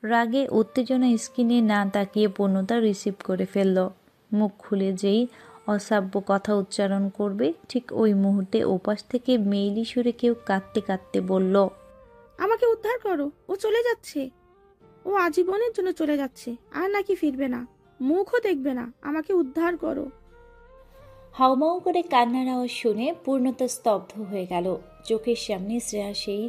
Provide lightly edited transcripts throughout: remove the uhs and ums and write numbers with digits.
রাগে উত্তেজনা স্ক্রিনে না তাকিয়ে পূর্ণতা রিসিভ করে ফেলল। মুখ খুলে যেই অসাব্য কথা উচ্চারণ করবে ঠিক ওই মুহূর্তে ওপাশ থেকে মেইলি সুরে কেউ কাঁদতে কাঁদতে বলল, আমাকে উদ্ধার করো, ও চলে যাচ্ছে, ও আজীবনের জন্য চলে যাচ্ছে, আর নাকি ফিরবে না, মুখও দেখবে না, আমাকে উদ্ধার করো। হাউমাউ করে কান্নার আওয়াজ শুনে পূর্ণতা স্তব্ধ হয়ে গেল। চোখের সামনে শ্রেয়া সেই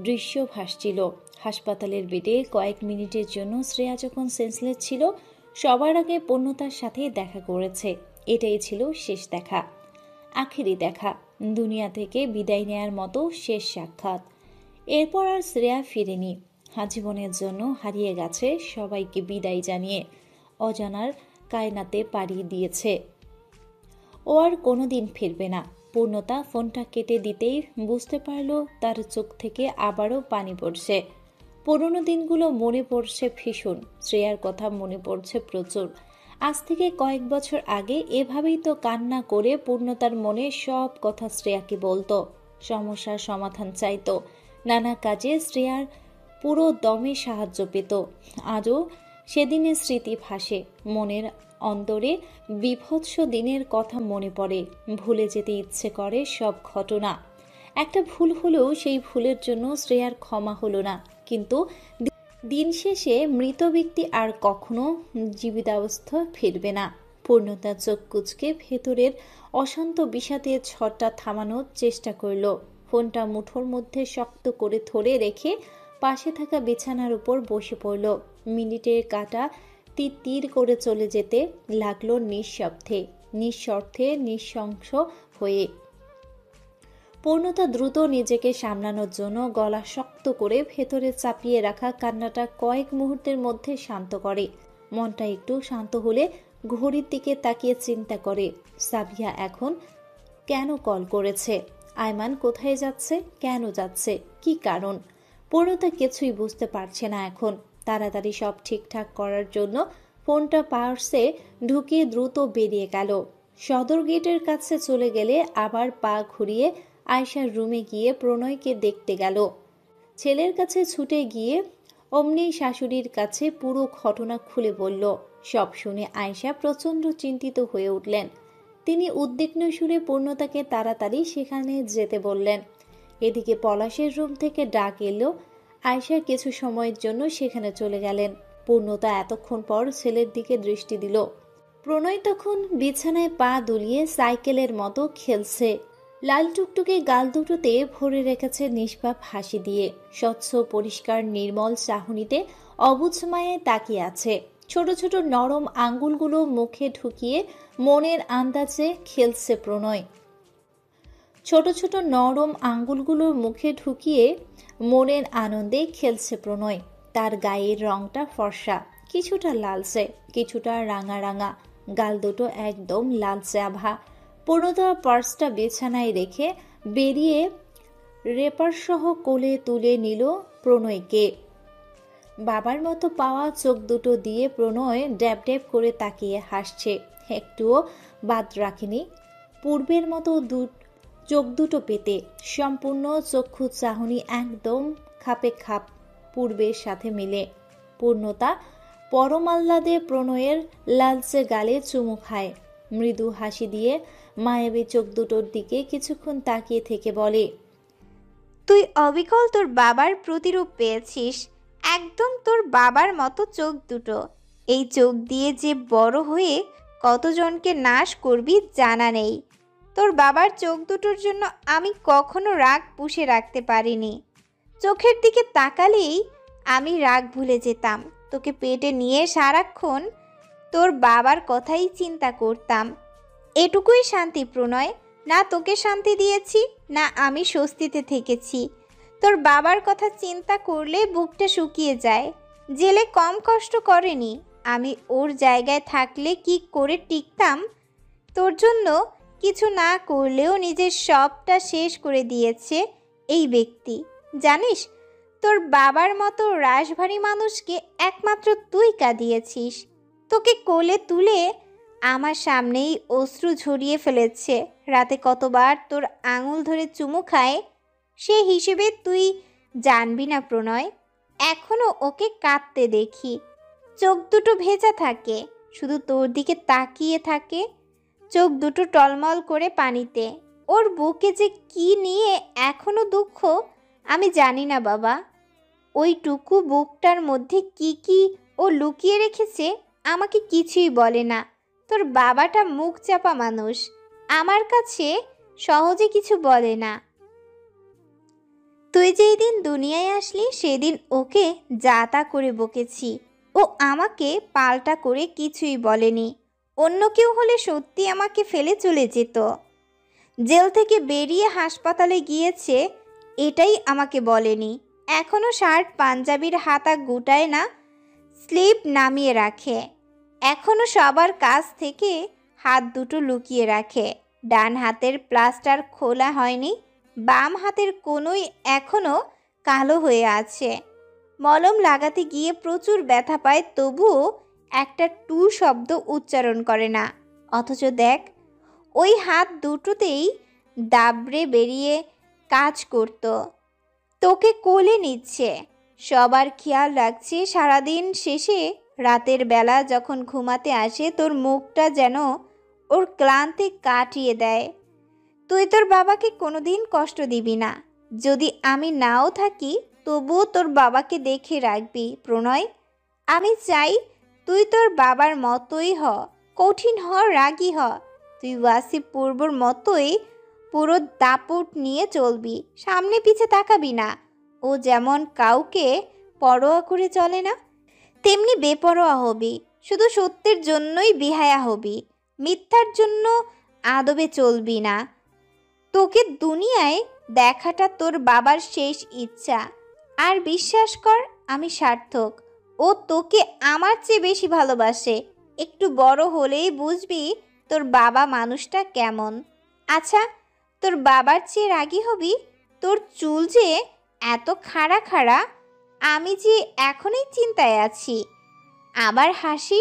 দৃশ্য ভাসছিল। হাসপাতালের বেডে কয়েক মিনিটের জন্য শ্রেয়া যখন সেন্সলেস ছিল, সবার আগে পূর্ণতার সাথে দেখা করেছে। এটাই ছিল শেষ দেখা, আখেরি দেখা, দুনিয়া থেকে বিদায় নেয়ার মতো শেষ সাক্ষাৎ। এরপর আর শ্রেয়া ফিরেনি। আজীবনের জন্য হারিয়ে গেছে, সবাইকে বিদায় জানিয়ে অজানার কায়নাতে পাড়ি দিয়েছে। ও আর কোনোদিন ফিরবে না। পূর্ণতা ফোনটা কেটে দিতেই বুঝতে পারল তার চোখ থেকে আবারও পানি পড়ছে। পুরনো দিনগুলো মনে পড়ছে ভীষণ। শ্রেয়ার কথা মনে পড়ছে প্রচুর। আজ থেকে কয়েক বছর আগে এভাবেই তো কান্না করে পূর্ণতার মনে সব কথা শ্রেয়াকে বলতো, সমস্যার সমাধান চাইতো, নানা কাজে শ্রেয়ার পুরো দমে সাহায্য পেত। আজও সেদিনের স্মৃতি ভাসে মনের অন্তরে। বিভৎস দিনের কথা মনে পড়ে, ভুলে যেতে ইচ্ছে করে সব ঘটনা। একটা ভুল হলেও সেই ভুলের জন্য শ্রেয়ার ক্ষমা হলো না। কিন্তু দিন শেষে মৃত ব্যক্তি আর কখনো জীবিতাবস্থা ফিরবে না। পূর্ণতা চোখ কুচকে ভেতরের অশান্ত বিষাদের ঝড়টা থামানোর চেষ্টা করল। ফোনটা মুঠোর মধ্যে শক্ত করে ধরে রেখে পাশে থাকা বিছানার উপর বসে পড়ল। মিনিটের কাঁটা তীর তীর করে চলে যেতে লাগলো নিঃশব্দে, নিঃস্বার্থে, নৃশংস হয়ে। পূর্ণতা দ্রুত নিজেকে সামলানোর জন্য গলা শক্ত করে ভেতরে চাপিয়ে রাখা কান্নাটা কয়েক মুহূর্তের মধ্যে শান্ত করে। মনটা একটু শান্ত হলে ঘড়ির দিকে তাকিয়ে চিন্তা করে, সাবিয়া এখন কেন কল করেছে, আয়মান কোথায় যাচ্ছে, কেন যাচ্ছে, কি কারণ। পূর্ণতা কিছুই বুঝতে পারছে না এখন। তাড়াতাড়ি সব ঠিকঠাক করার জন্য ফোনটা পার্সে ঢুকিয়ে দ্রুত বেরিয়ে গেল। সদর গেটের কাছে চলে গেলে আবার পা ঘুরিয়ে আয়শার রুমে গিয়ে প্রণয়কে দেখতে গেল। ছেলের কাছে ছুটে গিয়ে অমনি শাশুড়ির কাছে পুরো ঘটনা খুলে বলল। সব শুনে আয়শা প্রচণ্ড চিন্তিত হয়ে উঠলেন। তিনি উদ্বিগ্ন সুরে পূর্ণতাকে তাড়াতাড়ি সেখানে যেতে বললেন। এদিকে পলাশের রুম থেকে ডাক এলো। আয়শা কিছু সময়ের জন্য সেখানে চলে গেলেন। পূর্ণতা এতক্ষণ পর ছেলের দিকে দৃষ্টি দিল। প্রণয় তখন বিছানায় পা দুলিয়ে সাইকেলের মতো খেলছে। লাল টুকটুকে গাল দুটোতে ভরে রেখেছে নিষ্পাপ হাসি দিয়ে। স্বচ্ছ পরিষ্কার নির্মল চাহনিতে অবুঝ মায়ায় তাকিয়ে আছে। ছোট ছোট নরম আঙ্গুলগুলো মুখে ঢুকিয়ে মনের আন্দাজে খেলছে প্রণয়। ছোট ছোট নরম আঙ্গুলগুলোর মুখে ঢুকিয়ে মনের আনন্দে খেলছে প্রণয়। তার গায়ের রংটা ফর্সা, কিছুটা লালচে, কিছুটা রাঙা রাঙা, গাল দুটো একদম লালচে আভা। পূর্ণতা পার্সটা বিছানায় রেখে বেরিয়ে রেপারসহ কোলে তুলে নিল প্রণয়কে। বাবার মতো পাওয়া চোখ দুটো দিয়ে প্রণয় ড্যাব ড্যাব করে তাকিয়ে হাসছে। একটুও বাদ রাখেনি পূর্বের মতো চোখ দুটো পেতে। সম্পূর্ণ চক্ষু চাহনি একদম খাপে খাপ পূর্বের সাথে মিলে। পূর্ণতা পরমাহ্লাদে প্রণয়ের লালচে গালে চুমু খায়। মৃদু হাসি দিয়ে মায়াবী চোখ দুটোর দিকে কিছুক্ষণ তাকিয়ে থেকে বলে, তুই অবিকল তোর বাবার প্রতিরূপ পেয়েছিস, একদম তোর বাবার মতো চোখ দুটো। এই চোখ দিয়ে যে বড় হয়ে কতজনকে নাশ করবি জানা নেই। তোর বাবার চোখ দুটোর জন্য আমি কখনো রাগ পুষে রাখতে পারিনি। চোখের দিকে তাকালেই আমি রাগ ভুলে যেতাম। তোকে পেটে নিয়ে সারাক্ষণ তোর বাবার কথাই চিন্তা করতাম। এটুকুই শান্তি প্রণয়। না তোকে শান্তি দিয়েছি, না আমি স্বস্তিতে থেকেছি। তোর বাবার কথা চিন্তা করলে বুকটা শুকিয়ে যায়। জেলে কম কষ্ট করেনি। আমি ওর জায়গায় থাকলে কি করে টিকতাম। তোর জন্য কিছু না করলেও নিজের সবটা শেষ করে দিয়েছে এই ব্যক্তি। জানিস, তোর বাবার মতো রাশভারী মানুষকে একমাত্র তুই কাঁদিয়েছিস। তোকে কোলে তুলে আমার সামনেই অশ্রু ঝরিয়ে ফেলেছে। রাতে কতবার তোর আঙুল ধরে চুমু খায় সে হিসেবে তুই জানবি না প্রণয়। এখনো ওকে কাঁদতে দেখি। চোখ দুটো ভেজা থাকে, শুধু তোর দিকে তাকিয়ে থাকে। চোখ দুটো টলমল করে পানিতে। ওর বুকে যে কি নিয়ে এখনো দুঃখ আমি জানি না বাবা। ওইটুকু বুকটার মধ্যে কি কি ও লুকিয়ে রেখেছে আমাকে কিছুই বলে না। তোর বাবাটা মুখ চাপা মানুষ, আমার কাছে সহজে কিছু বলে না। তুই যেই দিন দুনিয়ায় আসলি সেদিন ওকে যা তা করে বকেছি, ও আমাকে পাল্টা করে কিছুই বলেনি। অন্য কেউ হলে সত্যি আমাকে ফেলে চলে যেত। জেল থেকে বেরিয়ে হাসপাতালে গিয়েছে এটাই আমাকে বলেনি। এখনো শার্ট পাঞ্জাবির হাতা গুটায় না, স্লিপ নামিয়ে রাখে। এখনো সবার কাছ থেকে হাত দুটো লুকিয়ে রাখে। ডান হাতের প্লাস্টার খোলা হয়নি, বাম হাতের কোনোই এখনো কালো হয়ে আছে। মলম লাগাতে গিয়ে প্রচুর ব্যথা পায়, তবুও একটা টু শব্দ উচ্চারণ করে না। অথচ দেখ, ওই হাত দুটোতেই দাবড়ে বেরিয়ে কাজ করত। তোকে কোলে নিচ্ছে, সবার খেয়াল রাখছে। সারাদিন শেষে রাতের বেলা যখন ঘুমাতে আসে তোর মুখটা যেন ওর ক্লান্তি কাটিয়ে দেয়। তুই তোর বাবাকে কোনোদিন কষ্ট দিবি না। যদি আমি নাও থাকি তবুও তোর বাবাকে দেখে রাখবি প্রণয়। আমি চাই তুই তোর বাবার মতোই হ, কঠিন হ, রাগী হ। তুই ওয়াসি পূর্বর মতোই পুরো দাপট নিয়ে চলবি, সামনে পিছে তাকাবি না। ও যেমন কাউকে পরোয়া করে চলে না, তেমনি বেপরোয়া হবি। শুধু সত্যের জন্যই বিহায়া হবি, মিথ্যার জন্য আদবে চলবি না। তোকে দুনিয়ায় দেখাটা তোর বাবার শেষ ইচ্ছা। আর বিশ্বাস কর আমি সার্থক। ও তোকে আমার চেয়ে বেশি ভালোবাসে। একটু বড় হলেই বুঝবি তোর বাবা মানুষটা কেমন। আচ্ছা, তোর বাবার চেয়ে রাগী হবি? তোর চুল যে এত খাড়া খাড়া, আমি যে এখনই চিন্তায় আছি। আবার হাসি,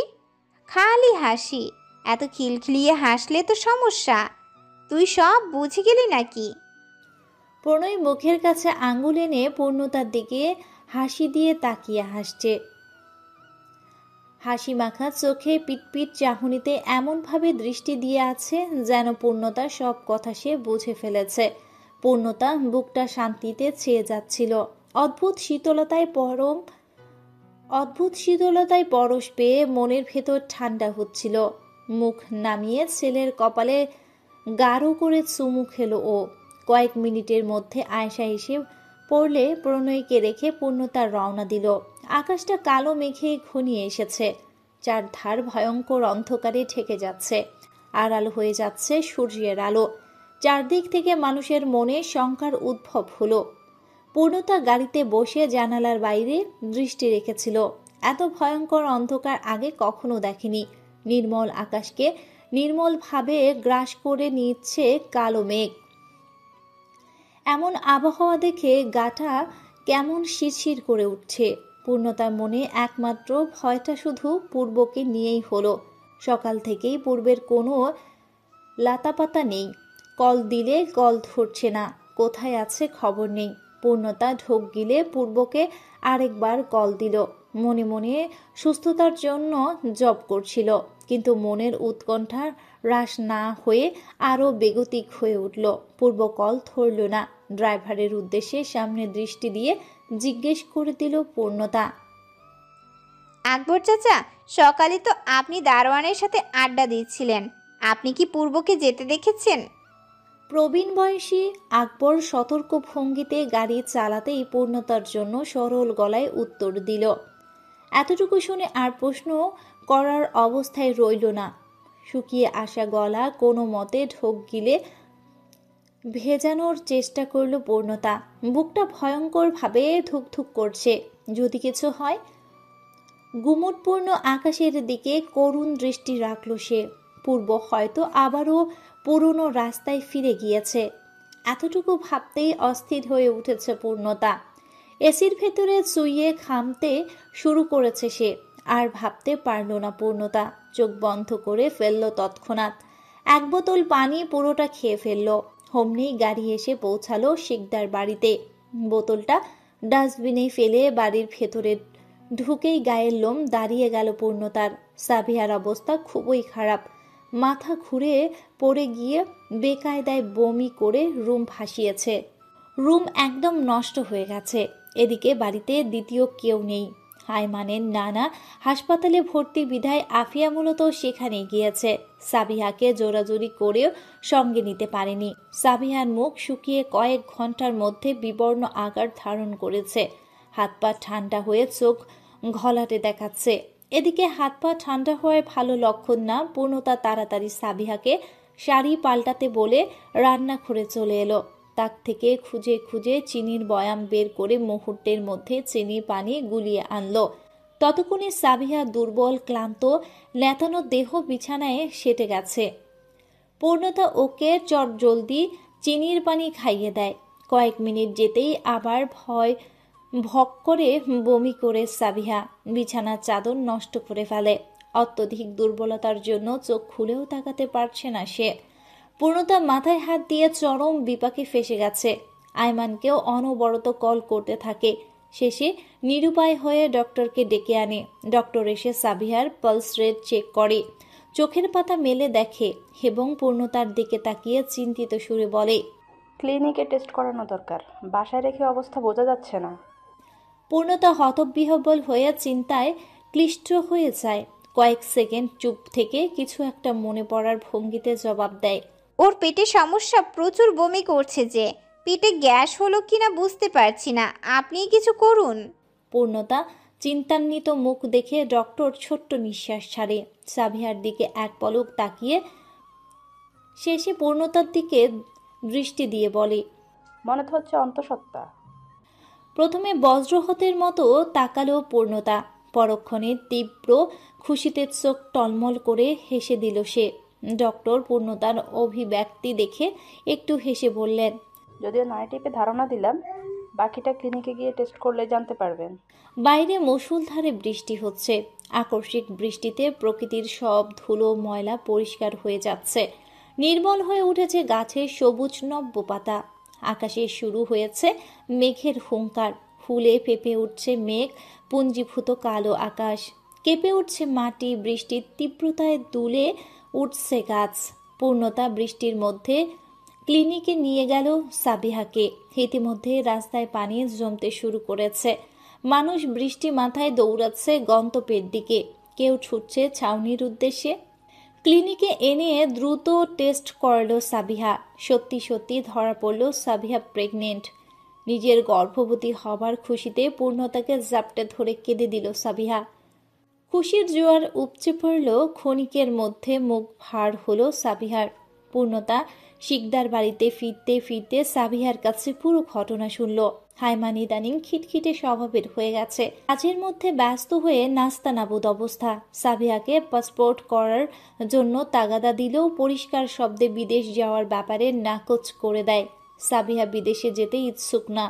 খালি হাসি, এত খিলখিলিয়ে হাসলে তো সমস্যা। তুই সব বুঝে গেলি নাকি? প্রণয় মুখের কাছে আঙুল এনে পূর্ণতার দিকে হাসি দিয়ে তাকিয়ে হাসছে। হাসি মাখা চোখে পিটপিট চাহনিতে এমনভাবে দৃষ্টি দিয়ে আছে যেন পূর্ণতা সব কথা সে বুঝে ফেলেছে। পূর্ণতা বুকটা শান্তিতে ছেয়ে যাচ্ছিল। অদ্ভুত শীতলতায় পরশ পেয়ে মনের ভেতর ঠান্ডা হচ্ছিল। মুখ নামিয়ে ছেলের কপালে গাঢ় করে চুমু খেলো ও। কয়েক মিনিটের মধ্যে আয়শা এসে পড়লে প্রণয়কে রেখে পূর্ণতা রওনা দিল। আকাশটা কালো মেঘে ঘনিয়ে এসেছে, চারধার ভয়ঙ্কর অন্ধকারে ঠেকে যাচ্ছে। আড়াল হয়ে যাচ্ছে সূর্যের আলো। চারদিক থেকে মানুষের মনে শঙ্কার উদ্ভব হলো। পূর্ণতা গাড়িতে বসে জানালার বাইরে দৃষ্টি রেখেছিল। এত ভয়ঙ্কর অন্ধকার আগে কখনো দেখেনি। নির্মল আকাশকে নির্মলভাবে গ্রাস করে নিচ্ছে কালো মেঘ। এমন আবহাওয়া দেখে গাটা কেমন শিরশির করে উঠছে। পূর্ণতার মনে একমাত্র ভয়টা শুধু পূর্বকে নিয়েই হলো। সকাল থেকেই পূর্বের কোনো লাতাপাতা নেই। কল দিলে কল ধরছে না, কোথায় আছে খবর নেই। পূর্ণতা ঢোক গিলে পূর্বকে আরেকবার কল দিল। মনে মনে সুস্থতার জন্য জপ করছিল, কিন্তু মনের উৎকণ্ঠা হ্রাস না হয়ে আরও বেগতিক হয়ে উঠল। পূর্ব কল ধরল না। ড্রাইভারের উদ্দেশ্যে সামনে দৃষ্টি দিয়ে জিজ্ঞেস করে দিল পূর্ণতা, আকবর চাচা, সকালে তো আপনি দারোয়ানের সাথে আড্ডা দিচ্ছিলেন, আপনি কি পূর্বকে যেতে দেখেছেন? প্রবীণ বয়সী আকবর সতর্ক ভঙ্গিতে গাড়ি চালাতেই পূর্ণতার জন্য সরল গলায় উত্তর দিল। এতটুকু শুনে আর প্রশ্ন করার অবস্থায় রইল না। শুকিয়ে আসা গলা কোনো মতে ঢোক গিলে ভেজানোর চেষ্টা করল পূর্ণতা। বুকটা ভয়ঙ্করভাবে ধুকধুক করছে। যদি কিছু হয়। গুমুটপূর্ণ আকাশের দিকে করুণ দৃষ্টি রাখল সে। পূর্ব হয়তো আবারও পুরনো রাস্তায় ফিরে গিয়েছে। এতটুকু ভাবতেই অস্থির হয়ে উঠেছে পূর্ণতা। এসির ভেতরে চুইয়ে ঘামতে শুরু করেছে সে। আর ভাবতে পারল না পূর্ণতা। চোখ বন্ধ করে ফেলল তৎক্ষণাৎ। এক বোতল পানি পুরোটা খেয়ে ফেলল। হোমনেই গাড়ি এসে পৌঁছালো শিকদার বাড়িতে। বোতলটা ডাস্টবিনে ফেলে বাড়ির ভেতরে ঢুকেই গায়ের লোম দাঁড়িয়ে গেল পূর্ণতার। সাবিহার অবস্থা খুবই খারাপ। মাথা ঘুরে পড়ে গিয়ে বেকায়দায় বমি করে রুম ভাসিয়েছে। রুম একদম নষ্ট হয়ে গেছে। এদিকে বাড়িতে দ্বিতীয় কেউ নেই। আয়মানের নানা হাসপাতালে ভর্তি বিধায় আফিয়া মূলত সেখানে গিয়েছে। সাবিহাকে জোরাজুরি করেও সঙ্গে নিতে পারেনি। সাবিহার মুখ শুকিয়ে কয়েক ঘন্টার মধ্যে বিবর্ণ আকার ধারণ করেছে। হাত পা ঠান্ডা হয়ে চোখ ঘলাটে দেখাচ্ছে। এদিকে হাত পা ঠান্ডা হওয়ার ভালো লক্ষণ না। পূর্ণতা তাড়াতাড়ি সাবিহাকে শাড়ি পাল্টাতে বলে রান্নাঘরে চলে এলো। তাক থেকে খুঁজে খুঁজে চিনির বয়াম বের করে মুহূর্তের মধ্যে চিনি পানি গুলিয়ে আনলো। ততক্ষণে সাবিহা দুর্বল ক্লান্ত ন্যাতানো দেহ বিছানায় সেটে গেছে। পূর্ণতা ওকে চটজলদি চিনির পানি খাইয়ে দেয়। কয়েক মিনিট যেতেই আবার ভক করে বমি করে সাবিহা বিছানার চাদর নষ্ট করে ফেলে। অত্যধিক দুর্বলতার জন্য চোখ খুলেও তাকাতে পারছে না সে। পূর্ণতা মাথায় হাত দিয়ে চরম বিপাকে ফেসে গেছে। আয়মানকেও অনবরত কল করতে থাকে। শেষে নিরুপায় হয়ে ডক্টরকে ডেকে আনে। ডক্টর এসে সাবিহার পালস রেট চেক করে, চোখের পাতা মেলে দেখে এবং পূর্ণতার দিকে তাকিয়ে চিন্তিত সুরে বলে, ক্লিনিকে টেস্ট করানো দরকার, বাসায় রেখে অবস্থা বোঝা যাচ্ছে না। পূর্ণতা হতবিহ্বল হয়ে চিন্তায় ক্লিষ্ট হয়ে যায়। কয়েক সেকেন্ড চুপ থেকে কিছু একটা মনে পড়ার ভঙ্গিতে জবাব দেয়, ওর পেটে সমস্যা, প্রচুর বমি করছে যে। পেটে গ্যাস হলো কিনা বুঝতে পারছি না, আপনিই কিছু করুন। পূর্ণতা চিন্তান্বিত মুখ দেখে ডক্টর ছোট্ট নিঃশ্বাস ছাড়ে। সাবিহার দিকে এক পলক তাকিয়ে শেষে পূর্ণতার দিকে দৃষ্টি দিয়ে বলে, মনে তো হচ্ছে অন্তঃসত্ত্বা। প্রথমে বজ্রহতের মতো তাকালো পূর্ণতা, পরক্ষণে তীব্র খুশিতে চোখ টলমল করে হেসে দিল সে। ডক্টর পূর্ণতার অভিব্যক্তি দেখে একটু হেসে বললেন, যদিও নয় টিপে ধারণা দিলাম, বাকিটা ক্লিনিকে গিয়ে টেস্ট করলে জানতে পারবেন। বাইরে মুষলধারে বৃষ্টি হচ্ছে। আকস্মিক বৃষ্টিতে প্রকৃতির সব ধুলো ময়লা পরিষ্কার হয়ে যাচ্ছে। নির্মল হয়ে উঠেছে গাছের সবুজ নব্য পাতা। আকাশে শুরু হয়েছে মেঘের হুঙ্কার। ফুলে ফেঁপে উঠছে মেঘ পুঞ্জীভূত কালো আকাশ। কেঁপে উঠছে মাটি, বৃষ্টির তীব্রতায় দুলে উঠছে গাছ। পূর্ণতা বৃষ্টির মধ্যে ক্লিনিকে নিয়ে গেল সাবিহাকে। ইতিমধ্যে রাস্তায় পানি জমতে শুরু করেছে। মানুষ বৃষ্টি মাথায় দৌড়াচ্ছে গন্তব্যের দিকে। কেউ ছুটছে ছাউনির উদ্দেশ্যে। ক্লিনিকে এনে দ্রুত টেস্ট করালো সাবিহা। সত্যি সত্যি ধরা পড়ল সাবিহা প্রেগনেন্ট। নিজের গর্ভবতী হবার খুশিতে পূর্ণতাকে জাপটে ধরে কেঁদে দিল সাবিহা। খুশির জোয়ার উপচে পড়ল। ক্ষণিকের মধ্যে মুখ ভার হলো সাবিহার। পূর্ণতা শিকদার বাড়িতে ফিরতে ফিরতে সাবিহার কাছে পুরো ঘটনা শুনল। হাইমান ইদানিং খিটখিটে স্বভাবের হয়ে গেছে। কাজের মধ্যে ব্যস্ত হয়ে নাস্তানাবুদ অবস্থা। সাবিহাকে পাসপোর্ট করার জন্য তাগাদা দিলেও পরিষ্কার শব্দে বিদেশ যাওয়ার ব্যাপারে নাকচ করে দেয়। সাবিহা বিদেশে যেতে ইচ্ছুক না,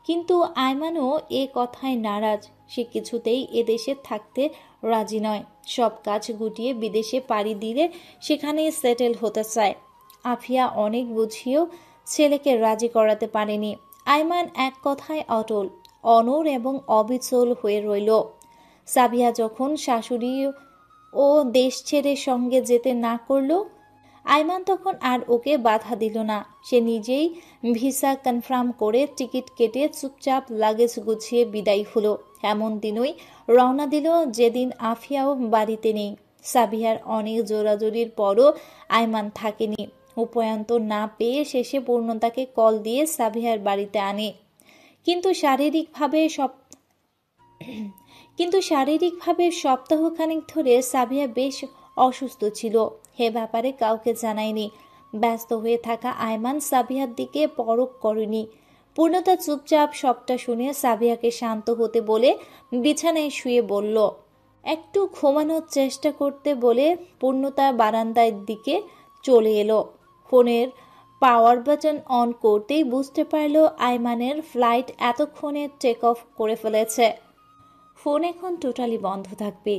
কিন্তু আয়মানও এ কথায় নারাজ। সে কিছুতেই এদেশে থাকতে রাজি নয়। সব কাজ গুটিয়ে বিদেশে পাড়ি দিলে সেখানেই সেটেল হতে চায়। আফিয়া অনেক বুঝিয়েও ছেলেকে রাজি করাতে পারেনি। আয়মান এক কথায় অটল, অনড় এবং অবিচল হয়ে রইল। সাবিহা যখন শাশুড়ি ও দেশ ছেড়ে সঙ্গে যেতে না করল, আয়মান তখন আর ওকে বাধা দিল না। সে নিজেই ভিসা কনফার্ম করে টিকিট কেটে চুপচাপ লাগেজ গুছিয়ে বিদায় হলো। এমন দিনই রওনা দিল যেদিন আফিয়াও বাড়িতে নেই। সাবিহার অনেক জোরাজোরির পরও আয়মান থাকেনি। উপায়ন্তর না পেয়ে শেষে পূর্ণতাকে কল দিয়ে সাবিহার বাড়িতে আনে। কিন্তু শারীরিকভাবে সপ্তাহখানেক ধরে সাবিহা বেশ অসুস্থ ছিল। এ ব্যাপারে কাউকে জানায়নি। ব্যস্ত হয়ে থাকা আয়মান সাবিহার দিকে পরখ করেনি। পূর্ণতা চুপচাপ সবটা শুনে সাবিহাকে শান্ত হতে বলে বিছানায় শুয়ে বলল, একটু ঘুমানোর চেষ্টা করতে বলে পূর্ণতা বারান্দার দিকে চলে এলো। ফোনের পাওয়ার বাটন অন করতেই বুঝতে পারল আয়মানের ফ্লাইট এতক্ষণে টেক অফ করে ফেলেছে। ফোন এখন টোটালি বন্ধ থাকবে।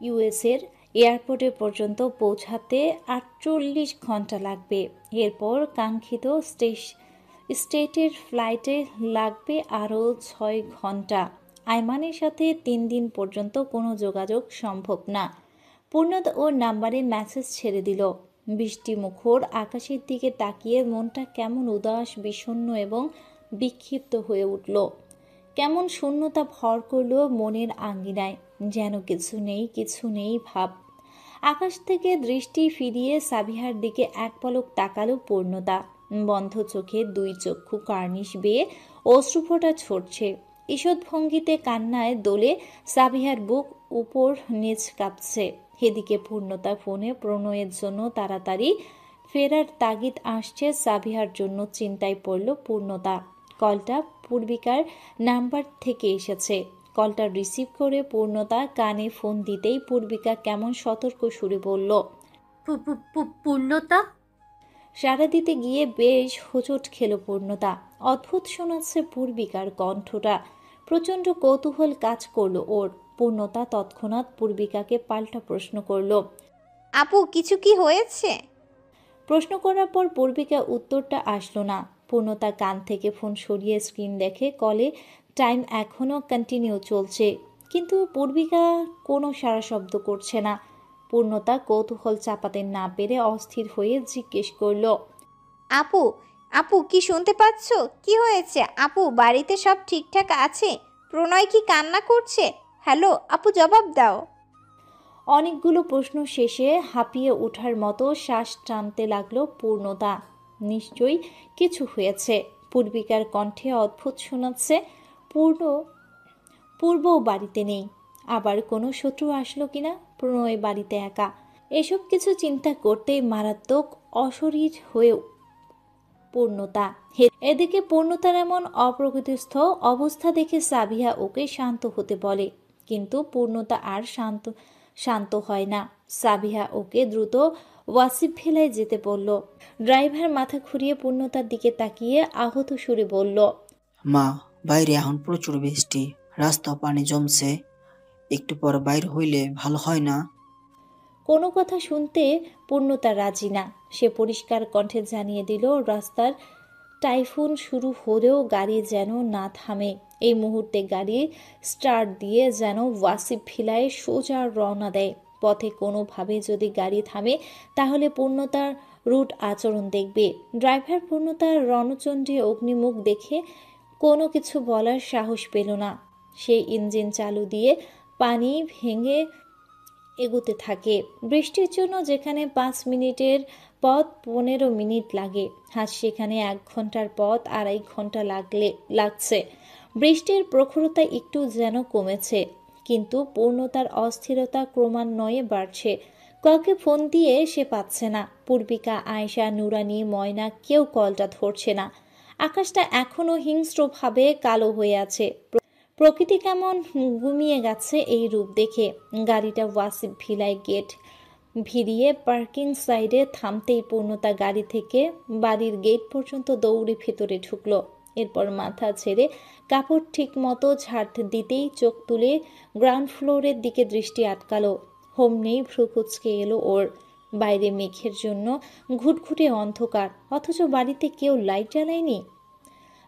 ইউএসের এয়ারপোর্টে পর্যন্ত পৌঁছাতে 48 ঘন্টা লাগবে। এরপর কাঙ্ক্ষিত স্টেটের ফ্লাইটে লাগবে আরও 6 ঘন্টা। আইমানের সাথে 3 দিন পর্যন্ত কোনো যোগাযোগ সম্ভব না। পূর্ণতা ওর নাম্বারে মেসেজ ছেড়ে দিল। বৃষ্টি মুখর আকাশের দিকে তাকিয়ে মনটা কেমন উদাস, বিষণ্ণ এবং বিক্ষিপ্ত হয়ে উঠল। কেমন শূন্যতা ভর করল মনের আঙ্গিনায়, যেন কিছু নেই ভাব। আকাশ থেকে দৃষ্টি ফিরিয়ে সাবিহার দিকে এক পলক তাকালো পূর্ণতা। বন্ধ চোখে 2 চক্ষু কার্নিশ বেয়ে অশ্রুফোঁটা ছড়ছে। ঈষৎ ভঙ্গিতে কান্নায় দোলে সাবিহার বুক উপর নিচ কাঁপছে। এদিকে পূর্ণতা ফোনে প্রণয়ের জন্য তাড়াতাড়ি ফেরার তাগিদ আসছে। সাবিহার জন্য চিন্তায় পড়ল পূর্ণতা। কলটা পূর্বিকার নাম্বার থেকে এসেছে। কলটা রিসিভ করে পূর্ণতা কানে ফোন দিতেই পূর্বিকা কেমন সতর্ক সুরে বলল, পূর্ণতা। সাড়া দিতে গিয়ে বেশ হোঁচট খেল পূর্ণতা। অদ্ভুত শোনাচ্ছে পূর্বিকার কণ্ঠটা। প্রচণ্ড কৌতূহল কাজ করলো ওর। পূর্ণতা তৎক্ষণাৎ পূর্বিকাকে পাল্টা প্রশ্ন করল, আপু কিছু কি হয়েছে? প্রশ্ন করার পর পূর্বিকা উত্তরটা আসলো না। পূর্ণতা কান থেকে ফোন সরিয়ে স্ক্রিন দেখে কলে টাইম এখনও কন্টিনিউ চলছে, কিন্তু পূর্বিকা কোনো সাড়া শব্দ করছে না। পূর্ণতা কৌতূহল চাপাতে না পেরে অস্থির হয়ে জিজ্ঞেস করল, আপু আপু কি শুনতে পাচ্ছ? কি হয়েছে আপু? বাড়িতে সব ঠিকঠাক আছে? প্রণয় কি কান্না করছে? হ্যালো আপু, জবাব দাও। অনেকগুলো প্রশ্ন শেষে হাঁপিয়ে ওঠার মতো শ্বাস টানতে লাগলো পূর্ণতা। নিশ্চয়ই কিছু হয়েছে। পূর্বিকার কণ্ঠে অদ্ভুত শোনাচ্ছে। পূর্বও বাড়িতে নেই। আবার কোনো শত্রু আসলো কিনা? প্রণয় বাড়িতে একা। এসব কিছু চিন্তা করতেই মারাত্মক অশরীর হয়ে পূর্ণতা। এদিকে পূর্ণতার এমন অপ্রকৃতিস্থ অবস্থা দেখে সাবিহা ওকে শান্ত হতে বলে, কিন্তু পূর্ণতা আর শান্ত হয় না। সাবিহা ওকে দ্রুত ওয়াসিফ ভিলায় যেতে বলল। ড্রাইভার মাথা ঘুরিয়ে পূর্ণতার দিকে তাকিয়ে আহত সুরে বলল, মা, বাইরে এখন প্রচুর বৃষ্টি, রাস্তা পানি জমছে, একটু পর বাইর হইলে ভালো হয় না? কোনো কথা শুনতে পূর্ণতা রাজি না। সে পরিষ্কার কণ্ঠে জানিয়ে দিল, রাস্তার টাইফুন শুরু হলেও গাড়ি যেন না থামে। এই মুহূর্তে গাড়ি স্টার্ট দিয়ে যেন ওয়াসিফ ভিলায় সোজা রওনা দেয়। পথে কোনোভাবে যদি গাড়ি থামে তাহলে পূর্ণতার রুট আচরণ দেখবে। ড্রাইভার পূর্ণতার রণচণ্ডী অগ্নিমুখ দেখে কোনো কিছু বলার সাহস পেল না। সে ইঞ্জিন চালু দিয়ে পানি ভেঙে এগোতে থাকে। বৃষ্টির জন্য যেখানে 5 মিনিটের পথ 15 মিনিট লাগে, আজ সেখানে 1 ঘন্টার পথ 2.5 ঘন্টা লাগছে। বৃষ্টির প্রখরতা একটু যেন কমেছে, কিন্তু পূর্ণতার অস্থিরতা ক্রমান্বয়ে বাড়ছে। কাউকে ফোন দিয়ে সে পাচ্ছে না। পূর্বিকা, আয়েশা, নুরানি, ময়না কেউ কলটা ধরছে না। আকাশটা এখনো হিংস্রভাবে কালো হয়ে আছে। প্রকৃতি কেমন ঘুমিয়ে গেছে এই রূপ দেখে। গাড়িটা ওয়াসিফ ভিলায় গেট ভিড়িয়ে পার্কিং সাইডে থামতেই পূর্ণতা গাড়ি থেকে বাড়ির গেট পর্যন্ত দৌড়ে ভেতরে ঢুকলো। এরপর মাথা ছেড়ে কাপড় ঠিক মতো ঝাড় দিতেই চোখ তুলে গ্রাউন্ড ফ্লোরের দিকে দৃষ্টি আটকালো। হোমনেই ভ্রু কুঁচকে এলো ওর। বাইরে মেঘের জন্য ঘুটঘুটে অন্ধকার, অথচ বাড়িতে কেউ লাইট জ্বালায়নি।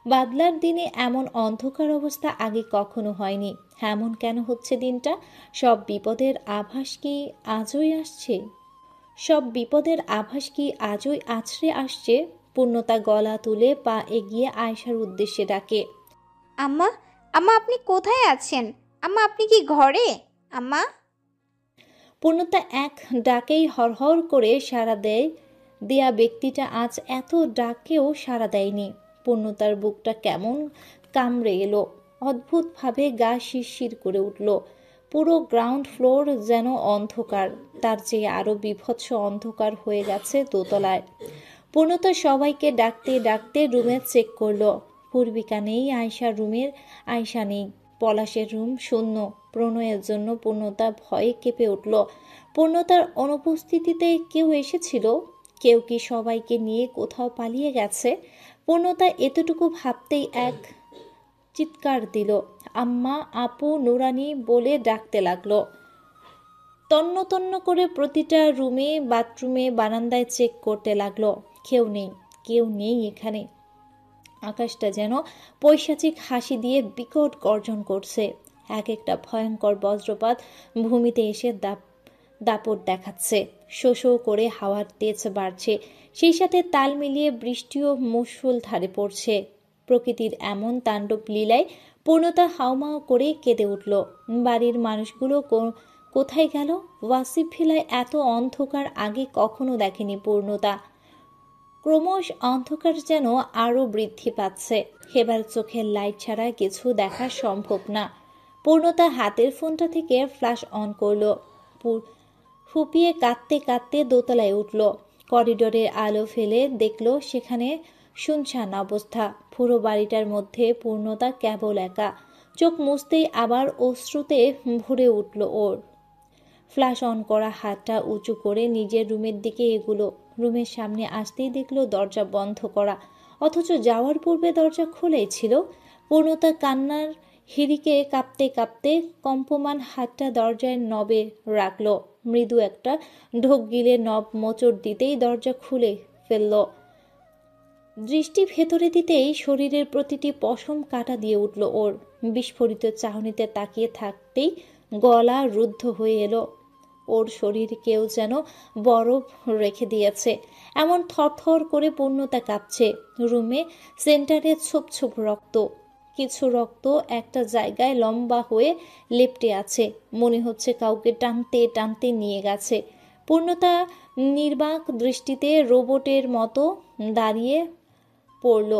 বাদলার দিনে এমন অন্ধকার অবস্থা আগে কখনো হয়নি। এমন কেন হচ্ছে দিনটা? সব বিপদের আভাস কি আজই আছড়ে আসছে? পূর্ণতা গলা তুলে পা এগিয়ে আয়েশার উদ্দেশ্যে ডাকে, আম্মা, আম্মা আপনি কোথায় আছেন? আম্মা আপনি কি ঘরে? আম্মা। পূর্ণতা এক ডাকেই হরহর করে সাড়া দেয়া ব্যক্তিটা আজ এত ডাকেও সাড়া দেয়নি। পূর্ণতার বুকটা কেমন কামড়ে এলো। অদ্ভুতভাবে গা শিরশির করে উঠল। পুরো গ্রাউন্ড ফ্লোর যেন অন্ধকার। তার চেয়ে আরো বিভৎস অন্ধকার হয়ে গেছে দোতলায়। পূর্ণতা সবাইকে ডাকতে ডাকতে রুমে চেক করলো। পূর্বিকা নেই, আয়েশা নেই। পলাশের রুম শূন্য। প্রণয়ের জন্য পূর্ণতা ভয়ে কেঁপে উঠল। পূর্ণতার অনুপস্থিতিতে কেউ এসেছিল? কেউ কি সবাইকে নিয়ে কোথাও পালিয়ে গেছে? পূর্ণতা এতটুকু ভাবতেই এক চিৎকার দিল। আম্মা, আপু, নুরানি বলে ডাকতে লাগলো। তন্ন তন্ন করে প্রতিটা রুমে, বাথরুমে, বারান্দায় চেক করতে লাগলো। কেউ নেই এখানে। আকাশটা যেন পৈশাচিক হাসি দিয়ে বিকট গর্জন করছে। এক একটা ভয়ঙ্কর বজ্রপাত ভূমিতে এসে দাপট দেখাচ্ছে। শো শো করে হাওয়ার তেজ বাড়ছে, সেই সাথে তাল মিলিয়ে বৃষ্টিও মুষলধারে পড়ছে। প্রকৃতির এমন তাণ্ডব লীলায় পূর্ণতা হাউমাউ করে কেঁদে উঠল। বাড়ির মানুষগুলো কোথায় গেল? ওয়াসিফ ভিলায় এত অন্ধকার আগে কখনো দেখেনি পূর্ণতা। ক্রমশ অন্ধকার যেন আরো বৃদ্ধি পাচ্ছে। এবার চোখের লাইট ছাড়া কিছু দেখা সম্ভব না। পূর্ণতা হাতের ফোনটা থেকে ফ্ল্যাশ অন করলো। ফুপিয়ে কাঁদতে কাঁদতে দোতলায় উঠল। করিডোরের আলো ফেলে দেখলো সেখানে শুনশান অবস্থা। পুরো বাড়িটার মধ্যে পূর্ণতা কেবল একা। চোখ মুছতেই আবার অশ্রুতে ভরে উঠল ওর। ফ্ল্যাশ অন করা হাতটা উঁচু করে নিজের রুমের দিকে এগুলো। রুমের সামনে আসতেই দেখলো দরজা বন্ধ করা, অথচ যাওয়ার পূর্বে দরজা খোলাই ছিল। পূর্ণতা কান্নার হিড়িকে কাঁপতে কাঁপতে কম্পমান হাতটা দরজার নবে রাখলো। মৃদু একটা ঢোক গিলে নব মোচড় দিতেই দরজা খুলে ফেলল। দৃষ্টি ভেতরে দিতেই শরীরের প্রতিটি পশম কাটা দিয়ে উঠল ওর। বিস্ফোরিত চাহনিতে তাকিয়ে থাকতেই গলা রুদ্ধ হয়ে এলো। ওর শরীর কেউ যেন বরফ রেখে দিয়েছে, এমন থরথর করে পূর্ণতা কাঁপছে। রুমে সেন্টারে ছোপ ছোপ রক্ত, কিছু রক্ত একটা জায়গায় লম্বা হয়ে লেপ্টে আছে। মনে হচ্ছে কাউকে টানতে টানতে নিয়ে গেছে। পূর্ণতা নির্বাক দৃষ্টিতে রোবটের মতো দাঁড়িয়ে পড়ল।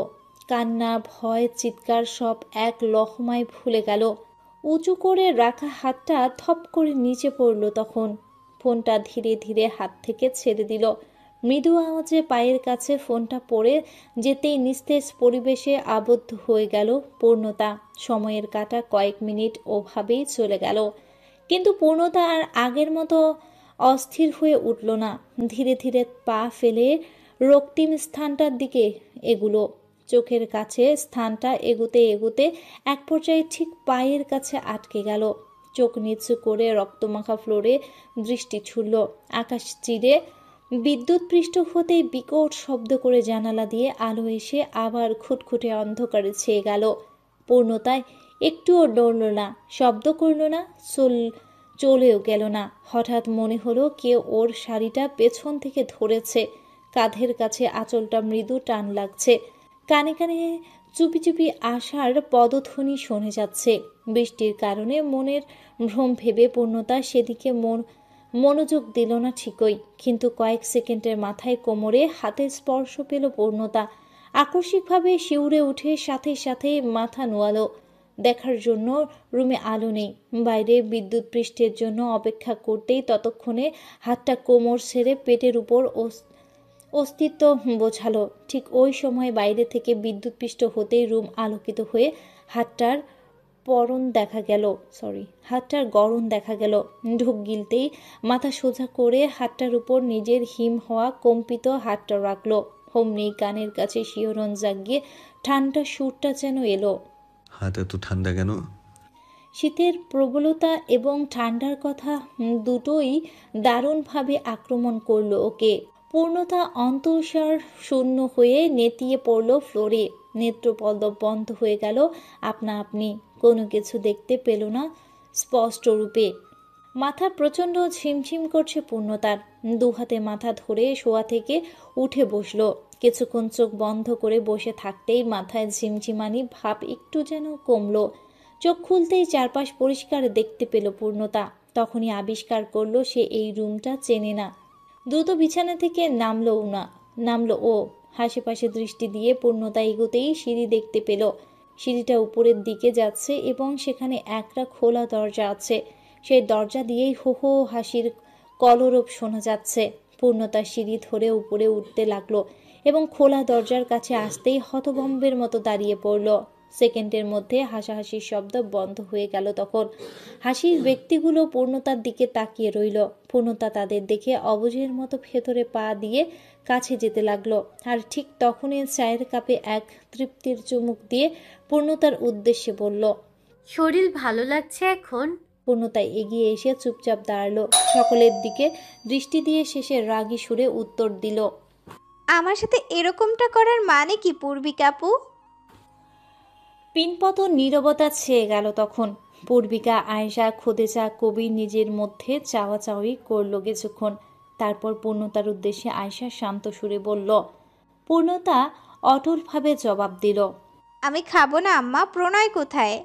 কান্না, ভয়, চিৎকার সব এক লহমায় ভুলে গেল। উঁচু করে রাখা হাতটা থপ করে নিচে পড়ল। তখন ফোনটা ধীরে ধীরে হাত থেকে ছেড়ে দিল। মৃদু আওয়াজে পায়ের কাছে ফোনটা পড়ে যেতেই নিস্তেজ পরিবেশে আবদ্ধ হয়ে গেল পূর্ণতা। সময়ের কাঁটা কয়েক মিনিট ওভাবেই চলে গেল, কিন্তু পূর্ণতা আর আগের মতো অস্থির হয়ে উঠল না। ধীরে ধীরে পা ফেলে রক্তিম স্থানটার দিকে এগুলো। চোখের কাছে স্থানটা এগুতে এগুতে এক পর্যায়ে ঠিক পায়ের কাছে আটকে গেল। চোখ নিচু করে রক্তমাখা ফ্লোরে দৃষ্টি ছুড়ল। আকাশ চিরে বিদ্যুৎ পৃষ্ঠ হতেই বিকট শব্দ করে জানালা দিয়ে আলো এসে আবার খুটখুটে অন্ধকারে ছেয়ে গেল। পূর্ণতায় একটুও নড়ল না, শব্দ করল না, চলেও গেল না। হঠাৎ মনে হলো কেউ ওর শাড়িটা পেছন থেকে ধরেছে। কাঁধের কাছে আঁচলটা মৃদু টান লাগছে। কানে কানে চুপি চুপি আসার পদধ্বনি শোনা যাচ্ছে। বৃষ্টির কারণে মনের ভ্রম ভেবে পূর্ণতা সেদিকে মনোযোগ দিল না ঠিকই, কিন্তু কয়েক সেকেন্ডের মাথায় কোমরে হাতের স্পর্শ পেল পূর্ণতা। আকস্মিকভাবে শিউরে উঠে সাথে সাথে মাথা নোয়ালো। দেখার জন্য রুমে আলো নেই। বাইরে বিদ্যুৎ পৃষ্ঠের জন্য অপেক্ষা করতেই ততক্ষণে হাতটা কোমর ছেড়ে পেটের উপর অস্তিত্ব বোঝালো। ঠিক ওই সময় বাইরে থেকে বিদ্যুৎ পৃষ্ঠ হতেই রুম আলোকিত হয়ে হাতটার গড়ন দেখা গেল। ঢোক গিলতেই মাথা সোজা করে হাতটার উপর নিজের হিম হওয়া কম্পিত হাতটা রাখলো। হোমনি কানের কাছে শিহরণ জাগিয়ে ঠান্ডা সুরটা যেন এলো। হাত এত ঠান্ডা কেন? শীতের প্রবলতা এবং ঠান্ডার কথা দুটোই দারুণভাবে আক্রমণ করলো ওকে। পূর্ণতা অন্তঃসার শূন্য হয়ে নেতিয়ে পড়ল ফ্লোরে। নেত্রপল্লব বন্ধ হয়ে গেল আপনা আপনি। কোনো কিছু দেখতে পেল না স্পষ্ট রূপে। মাথা প্রচণ্ড ঝিমঝিম করছে পূর্ণতার। দুহাতে মাথা ধরে শোয়া থেকে উঠে বসলো। কিছুক্ষণ চোখ বন্ধ করে বসে থাকতেই মাথায় ঝিমঝিমানি ভাব একটু যেন কমলো। চোখ খুলতেই চারপাশ পরিষ্কার দেখতে পেল পূর্ণতা। তখনই আবিষ্কার করলো সে এই রুমটা চেনে না। দ্রুত বিছানা থেকে নামলো ও। আশেপাশে দৃষ্টি দিয়ে পূর্ণতা এগোতেই সিঁড়ি দেখতে পেল। সিঁড়িটা উপরের দিকে যাচ্ছে এবং সেখানে একটা খোলা দরজা আছে। সেই দরজা দিয়েই হো হো হাসির কলরব শোনা যাচ্ছে। পূর্ণতা সিঁড়ি ধরে উপরে উঠতে লাগলো এবং খোলা দরজার কাছে আসতেই হতভম্বের মতো দাঁড়িয়ে পড়ল। সেকেন্ডের মধ্যে হাসাহাসির শব্দ বন্ধ হয়ে গেল। তখন হাসির ব্যক্তিগুলো পূর্ণতার দিকে তাকিয়ে রইল। পূর্ণতা তাদের দেখে অবুঝের মতো ভেতরে পা দিয়ে কাছে যেতে লাগলো। আর ঠিক তখনই চায়ের কাপে এক তৃপ্তির চুমুক দিয়ে পূর্ণতার উদ্দেশ্যে বলল, শরীর ভালো লাগছে এখন? পূর্ণতা এগিয়ে এসে চুপচাপ দাঁড়ালো। সকলের দিকে দৃষ্টি দিয়ে শেষে রাগী সুরে উত্তর দিল, আমার সাথে এরকমটা করার মানে কি পূর্বিকা আপু? পিনপতন নীরবতা ছেয়ে গেল তখন। পূর্বিকা, আয়েশা, খোদেজা, কবির নিজের মধ্যে চাওয়াচাওয়ি করল কিছুক্ষণ। তারপর পূর্ণতার উদ্দেশ্যে আয়েশা শান্ত সুরে বলল। পূর্ণতা অটলভাবে জবাব দিল, আমি খাবো না আম্মা, প্রণয় কোথায়?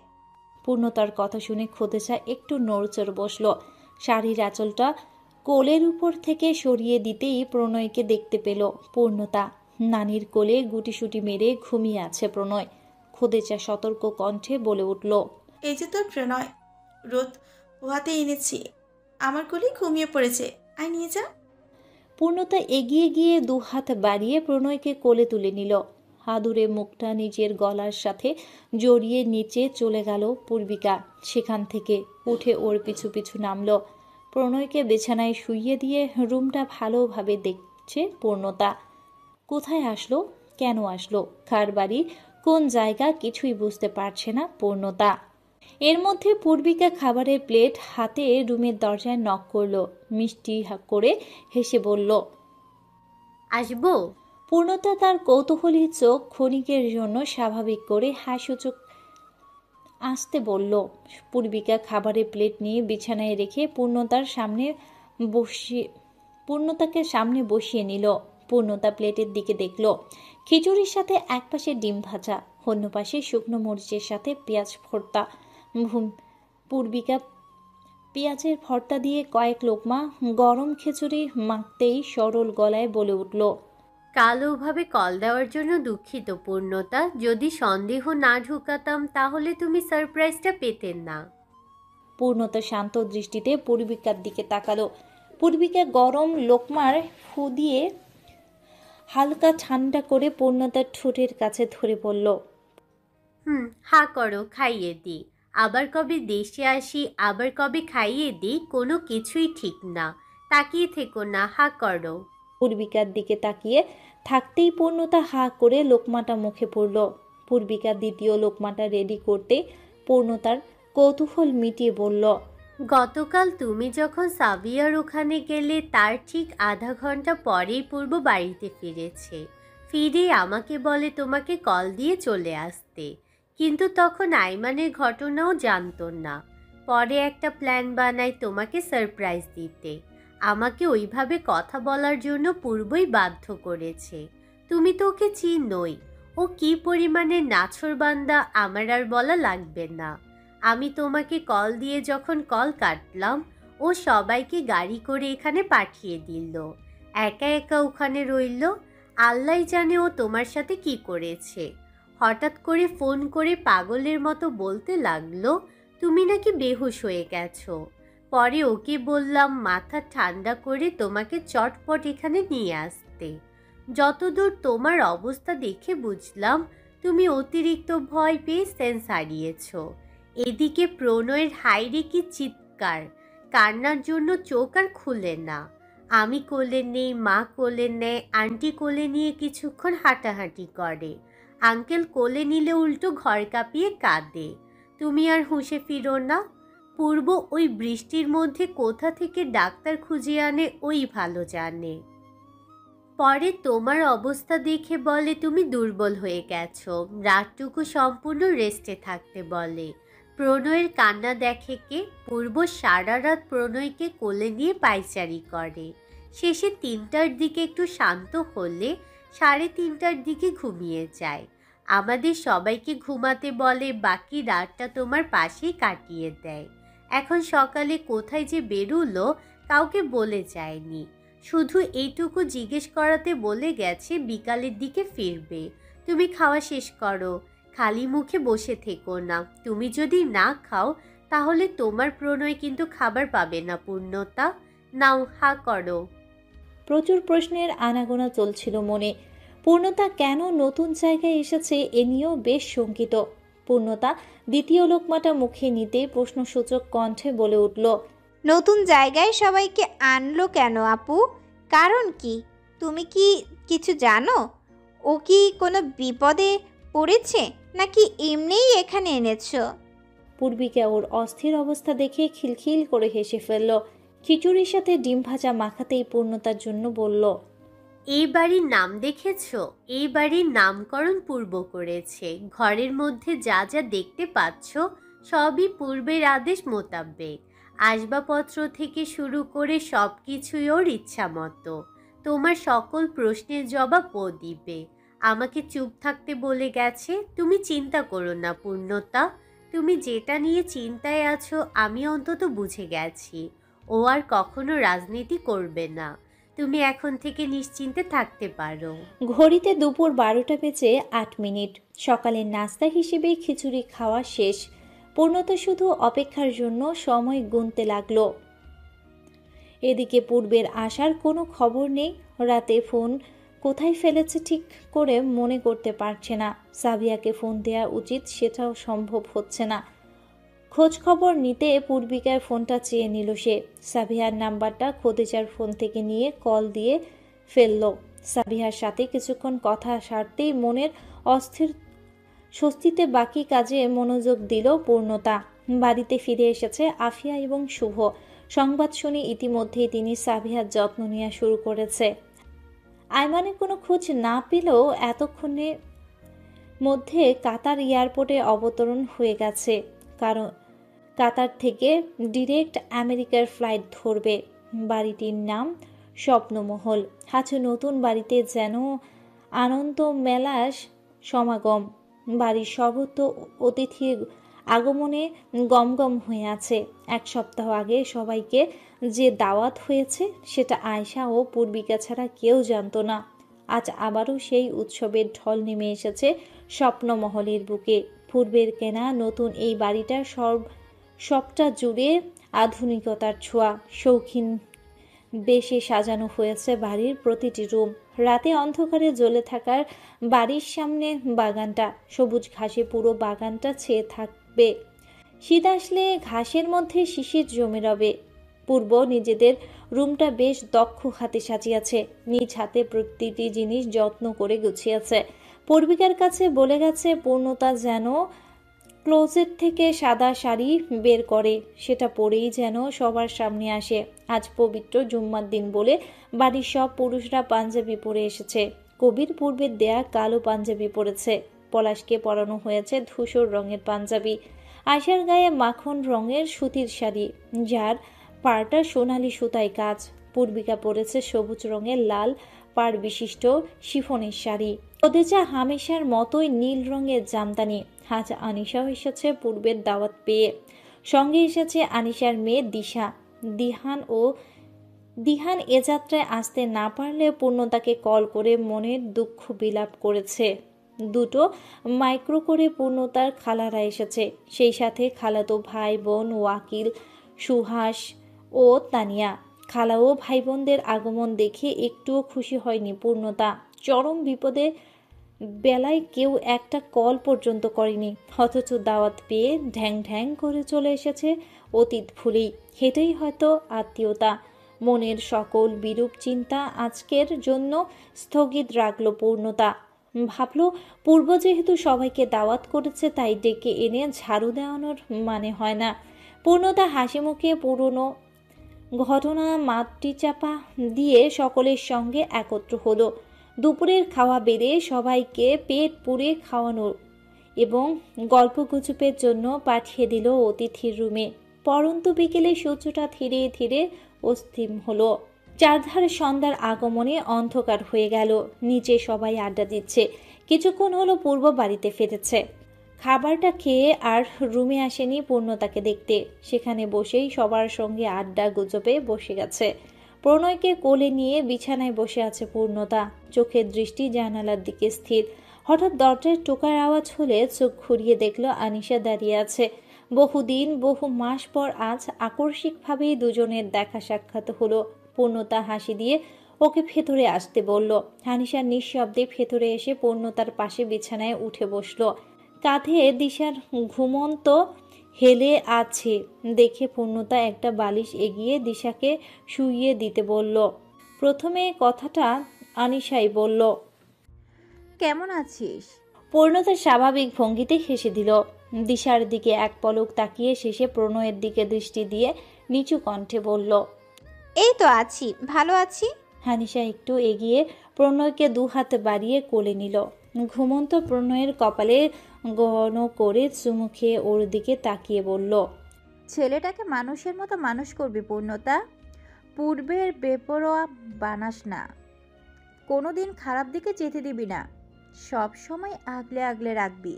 পূর্ণতার কথা শুনে খোদেজা একটু নড়চড় বসল। শাড়ির আঁচলটা কোলের উপর থেকে সরিয়ে দিতেই প্রণয়কে দেখতে পেল পূর্ণতা। নানির কোলে গুটিসুটি মেরে ঘুমিয়ে আছে প্রণয়। খোদেজা সতর্ক কণ্ঠে বলে উঠল, এই যে তোর প্রণয়, রোদ পোহাতে এনেছি, আমার কোলেই ঘুমিয়ে পড়েছে, আয় নিয়ে যা। পূর্ণতা এগিয়ে গিয়ে দুহাত বাড়িয়ে প্রণয়কে কোলে তুলে নিল। হাদুরে মুখটা নিজের গলার সাথে জড়িয়ে নিচে চলে গেল পূর্বিকা। সেখান থেকে উঠে ওর পিছু পিছু নামল। প্রণয়কে বিছানায় শুইয়ে দিয়ে রুমটা ভালোভাবে দেখছে পূর্ণতা। কোথায় আসলো, কেন আসলো, কার বাড়ি, কোন জায়গা কিছুই বুঝতে পারছে না পূর্ণতা। এর মধ্যে পূর্বিকা খাবারের প্লেট হাতে রুমের দরজায় নক করলো। মিষ্টি করে হেসে বলল, আসবো? পূর্ণতা তার কৌতূহলী চোখ ক্ষণিকের জন্য স্বাভাবিক করে হাসিচোখ আসতে বলল। পূর্বিকা খাবারের প্লেট নিয়ে বিছানায় রেখে পূর্ণতাকে সামনে বসিয়ে নিল। পূর্ণতা প্লেটের দিকে দেখল। খিচুড়ির সাথে এক পাশে ডিম ভাজা, অন্য পাশে শুকনো মরিচের সাথে পেঁয়াজ ভর্তা। পূর্বিকা পেঁয়াজের ভর্তা দিয়ে কয়েক লোকমা গরম খিচুড়ি মাখতেই সরল গলায় বলে উঠল, কাল ওভাবে কল দেওয়ার জন্য দুঃখিত পূর্ণতা। যদি সন্দেহ না ঢুকাতাম তাহলে তুমি সারপ্রাইজটা পেতেন না। পূর্ণতা শান্ত দৃষ্টিতে পূর্বিকার দিকে তাকালো। পূর্বিকা গরম লোকমার ফু দিয়ে হালকা ঠান্ডা করে পূর্ণতার ঠোঁটের কাছে ধরে বলল, হা করো, খাইয়ে দিই। আবার কবে দেশে আসি, আবার কবে খাইয়ে দিই, কোনো কিছুই ঠিক না। তাকিয়ে থেকো না, হা করো। পূর্বিকার দিকে তাকিয়ে থাকতেই পূর্ণতা হা করে লোকমাটা মুখে পড়ল। পূর্বিকা দ্বিতীয় লোকমাটা রেডি করতে পূর্ণতার কৌতূহল মিটিয়ে বলল, গতকাল তুমি যখন সাবিয়ার ওখানে গেলে তার ঠিক আধা ঘন্টা পরেই পূর্ব বাড়িতে ফিরেছে। ফিরে আমাকে বলে তোমাকে কল দিয়ে চলে আসতে, কিন্তু তখন আইমানের ঘটনাও জানতো না। পরে একটা প্ল্যান বানায় তোমাকে সারপ্রাইজ দিতে। আমাকে ওইভাবে কথা বলার জন্য পূর্বই বাধ্য করেছে। তুমি তো ওকে চিনোই, ও কি পরিমাণে নাছোড়বান্দা আমার আর বলা লাগবে না। আমি তোমাকে কল দিয়ে যখন কল কাটলাম, ও সবাইকে গাড়ি করে এখানে পাঠিয়ে দিল। একা একা ওখানে রইল। আল্লাহ জানে ও তোমার সাথে কি করেছে। হঠাৎ করে ফোন করে পাগলের মতো বলতে লাগলো তুমি নাকি বেহুশ হয়ে গেছো। পরে ওকে বললাম মাথা ঠান্ডা করে তোমাকে চটপট এখানে নিয়ে আসতে। যতদূর তোমার অবস্থা দেখে বুঝলাম তুমি অতিরিক্ত ভয় পেয়ে সেন্স হারিয়েছো। এদিকে প্রণয়ের হাইরে কি চিৎকার, কান্নার জন্য চোখ আর খুলে না। আমি কোলে নেই, মা কোলে নেয়, আন্টি কোলে নিয়ে কিছুক্ষণ হাঁটাহাঁটি করে। আঙ্কেল কোলে নিলে উল্টো ঘর কাঁপিয়ে কাঁদে। তুমি আর হুঁশে ফিরো না। পূর্ব ওই বৃষ্টির মধ্যে কোথা থেকে ডাক্তার খুঁজে আনে ওই ভালো জানে। পরে তোমার অবস্থা দেখে বলে তুমি দুর্বল হয়ে গেছো, রাতটুকু সম্পূর্ণ রেস্টে থাকতে বলে। প্রণয়ের কান্না দেখে কে? পূর্ব সারা রাত প্রণয়কে কোলে নিয়ে পায়চারি করে। শেষে 3টার দিকে একটু শান্ত হলে 3:30টার দিকে ঘুমিয়ে যায়। আমাদের সবাইকে ঘুমাতে বলে, বাকি রাতটা তোমার পাশেই কাটিয়ে দেয়। এখন সকালে কোথায় যে বেরুলো কাউকে বলে যায়নি, শুধু এইটুকু জিজ্ঞেস করাতে বলে গেছে বিকালের দিকে ফিরবে। তুমি খাওয়া শেষ করো, খালি মুখে বসে থেকো না। তুমি যদি না খাও তাহলে তোমার প্রণয় কিন্তু খাবার পাবে না পূর্ণতা। নাও, হা করো। প্রচুর প্রশ্নের আনাগোনা চলছিল মনে। পূর্ণতা কেন নতুন জায়গায় এসেছে এ নিয়েও বেশ শঙ্কিত। পূর্ণতা দ্বিতীয় লোকমাটা মুখে নিতে প্রশ্নসূচক কণ্ঠে বলে উঠল, নতুন জায়গায় সবাইকে আনলো কেন আপু? কারণ কি? তুমি কি কিছু জানো? ও কি কোনো বিপদে পড়েছে নাকি এমনিই এখানে এনেছো? পূর্বিকা ওর অস্থির অবস্থা দেখে খিলখিল করে হেসে ফেলল। খিচুড়ির সাথে ডিম ভাজা মাখাতেই পূর্ণতার জন্য বলল, এই বাড়ির নাম দেখেছো? এই বাড়ির নামকরণ পূর্ব করেছে। ঘরের মধ্যে যা যা দেখতে পাচ্ছ সবই পূর্বের আদেশ মোতাবেক। আসবাবপত্র থেকে শুরু করে সব কিছুই ওর ইচ্ছা মতো। তোমার সকল প্রশ্নের জবাব ও দিবে। আমাকে চুপ থাকতে বলে গেছে। তুমি চিন্তা করো না পূর্ণতা, তুমি যেটা নিয়ে চিন্তায় আছো আমি অন্তত বুঝে গেছি। ও আর কখনো রাজনীতি করবে না। তুমি এখন থেকে নিশ্চিন্তে থাকতে পারো। ঘড়িতে দুপুর 12:08। সকালের নাস্তা হিসেবে খিচুড়ি খাওয়া শেষ। পূর্ণতা শুধু অপেক্ষার জন্য সময় গুনতে লাগলো। এদিকে পূর্বের আসার কোনো খবর নেই। রাতে ফোন কোথায় ফেলেছে ঠিক করে মনে করতে পারছে না। সাবিয়াকে ফোন দেওয়া উচিত, সেটাও সম্ভব হচ্ছে না। খোঁজ খবর নিতে পূর্বিকার ফোনটা চেয়ে নিল সে। সাবিহার নাম্বারটা খদিজার ফোন থেকে নিয়ে কল দিয়ে ফেলল। সাবিহার সাথে কিছুক্ষণ কথা সারতেই মনের অস্থির স্বস্তিতে বাকি কাজে মনোযোগ দিল পূর্ণতা। বাড়িতে ফিরে এসেছে আফিয়া এবং শুভ। সংবাদ শুনে ইতিমধ্যেই তিনি সাবিহার যত্ন নেওয়া শুরু করেছে। আইমানের কোনো খোঁজ না পেলেও এতক্ষণের মধ্যে কাতার এয়ারপোর্টে অবতরণ হয়ে গেছে। কারণ কাতার থেকে ডিরেক্ট আমেরিকার ফ্লাইট ধরবে। বাড়িটির নাম স্বপ্নমহল। আজ নতুন বাড়িতে যেন আনন্দ মেলার সমাগম। বাড়ির সর্বত্র অতিথির আগমনে গমগম হয়ে আছে। এক সপ্তাহ আগে সবাইকে যে দাওয়াত হয়েছে সেটা আয়শা ও পূর্বিকা ছাড়া কেউ জানত না। আজ আবারও সেই উৎসবের ঢল নেমে এসেছে স্বপ্নমহলের বুকে। পূর্বের কেনা নতুন এই বাড়িটা সবটা জুড়ে আধুনিকতার ছোঁয়া। শৌখিন বেশে সাজানো হয়েছে বাড়ির প্রতিটি রুম। রাতে অন্ধকারে জ্বলে থাকার বাড়ির সামনে বাগানটা, সবুজ ঘাসে পুরো বাগানটা ছেয়ে থাকবে। শীত আসলে ঘাসের মধ্যে শিশির জমে রবে। পূর্ব নিজেদের রুমটা বেশ দক্ষ হাতে সাজিয়েছে। নিজ হাতে প্রতিটি জিনিস যত্ন করে গুছিয়েছে। পূর্বিকার কাছে বলে গেছে পূর্ণতা যেন ক্লোজেট থেকে সাদা শাড়ি বের করে সেটা পরেই যেন সবার সামনে আসে। আজ পবিত্র জুম্মার দিন বলে বাড়ির সব পুরুষরা পাঞ্জাবি পরে এসেছে। কবির পূর্বের দেয়া কালো পাঞ্জাবি পরেছে। পলাশকে পরানো হয়েছে ধূসর রঙের পাঞ্জাবি। আয়শার গায়ে মাখন রঙের সুতির শাড়ি, যার পাড়টা সোনালি সুতায় কাজ। পূর্বিকা পরেছে সবুজ রঙের লাল পাড় বিশিষ্ট শিফনের শাড়ি। খদিজা হামেশার মতোই নীল রঙের জামদানি। আজ আনিশাও এসেছে পূর্বের দাওয়াত পেয়ে। সঙ্গে এসেছে আনিশার মেয়ে দিশা। দিহান এ যাত্রায় আসতে না পারলে পূর্ণতাকে কল করে মনের দুঃখ বিলাপ করেছে। দুটো মাইক্রো করে পূর্ণতার খালারা এসেছে। সেই সাথে খালাতো ভাই বোন ওয়াকিল, সুহাস ও তানিয়া। খালা ও ভাই বোনদের আগমন দেখে একটুও খুশি হয়নি পূর্ণতা। চরম বিপদে বেলায় কেউ একটা কল পর্যন্ত করেনি, অথচ দাওয়াত পেয়ে ঢ্যাং ঢ্যাং করে চলে এসেছে অতীত ভুলেই। এটাই হয়তো আত্মীয়তা। মনের সকল বিরূপ চিন্তা আজকের জন্য স্থগিত রাখল পূর্ণতা। ভাবল পূর্ব যেহেতু সবাইকে দাওয়াত করেছে তাই ডেকে এনে ঝাড়ু দেওয়ানোর মানে হয় না। পূর্ণতা হাসি মুখে পুরনো ঘটনা মাটি চাপা দিয়ে সকলের সঙ্গে একত্র হলো। দুপুরের খাওয়া বেড়ে সবাইকে পেট পুড়ে খাওয়ানো এবং গল্পগুজবের জন্য পাঠিয়ে দিল অতিথির রুমে। পরন্তু বিকেলে সূর্যটা ধীরে ধীরে অস্তিম হলো। চারধার সন্ধ্যার আগমনে অন্ধকার হয়ে গেল। নিচে সবাই আড্ডা দিচ্ছে। কিছুক্ষণ হলো পূর্ব বাড়িতে ফিরেছে। খাবারটা খেয়ে আর রুমে আসেনি পূর্ণতাকে দেখতে। সেখানে বসেই সবার সঙ্গে আড্ডা গুজবে বসে গেছে। প্রণয়কে কোলে নিয়ে বিছানায় বসে আছে পূর্ণতা। চোখের দৃষ্টি জানালার দিকে স্থির। হঠাৎ দরজায় টোকার আওয়াজ হলে চোখ ঘুরিয়ে দেখল আনিশা দাঁড়িয়ে আছে। বহুদিন বহু মাস পর আজ আকস্মিকভাবেই দুজনের দেখা সাক্ষাৎ হলো। পূর্ণতা হাসি দিয়ে ওকে ভেতরে আসতে বলল। আনিশা নিঃশব্দে ভেতরে এসে পূর্ণতার পাশে বিছানায় উঠে বসল। কাঁধে দিশার ঘুমন্ত হেলে আছে দেখে পূর্ণতা একটা বালিশ এগিয়ে দিশাকে শুইয়ে দিতে বলল। প্রথমে কথাটা আনিশাই বলল। কেমন আছিস? পূর্ণতা স্বাভাবিক ভঙ্গিতে হেসে দিল। দিশার দিকে এক পলক তাকিয়ে শেষে প্রণয়ের দিকে দৃষ্টি দিয়ে নিচু কণ্ঠে বলল, এই তো আছি, ভালো আছি। হানিশা একটু এগিয়ে প্রণয়কে দুহাত বাড়িয়ে কোলে নিল। ঘুমন্ত প্রণয়ের কপালে ঘন করে চুমু খেয়ে ওর দিকে তাকিয়ে বলল, ছেলেটাকে মানুষের মতো মানুষ করবি পূর্ণতা। পূর্বের বেপরোয়া বানাস না, কোনোদিন খারাপ দিকে যেতে দিবি না, সব সময় আগলে আগলে রাখবি।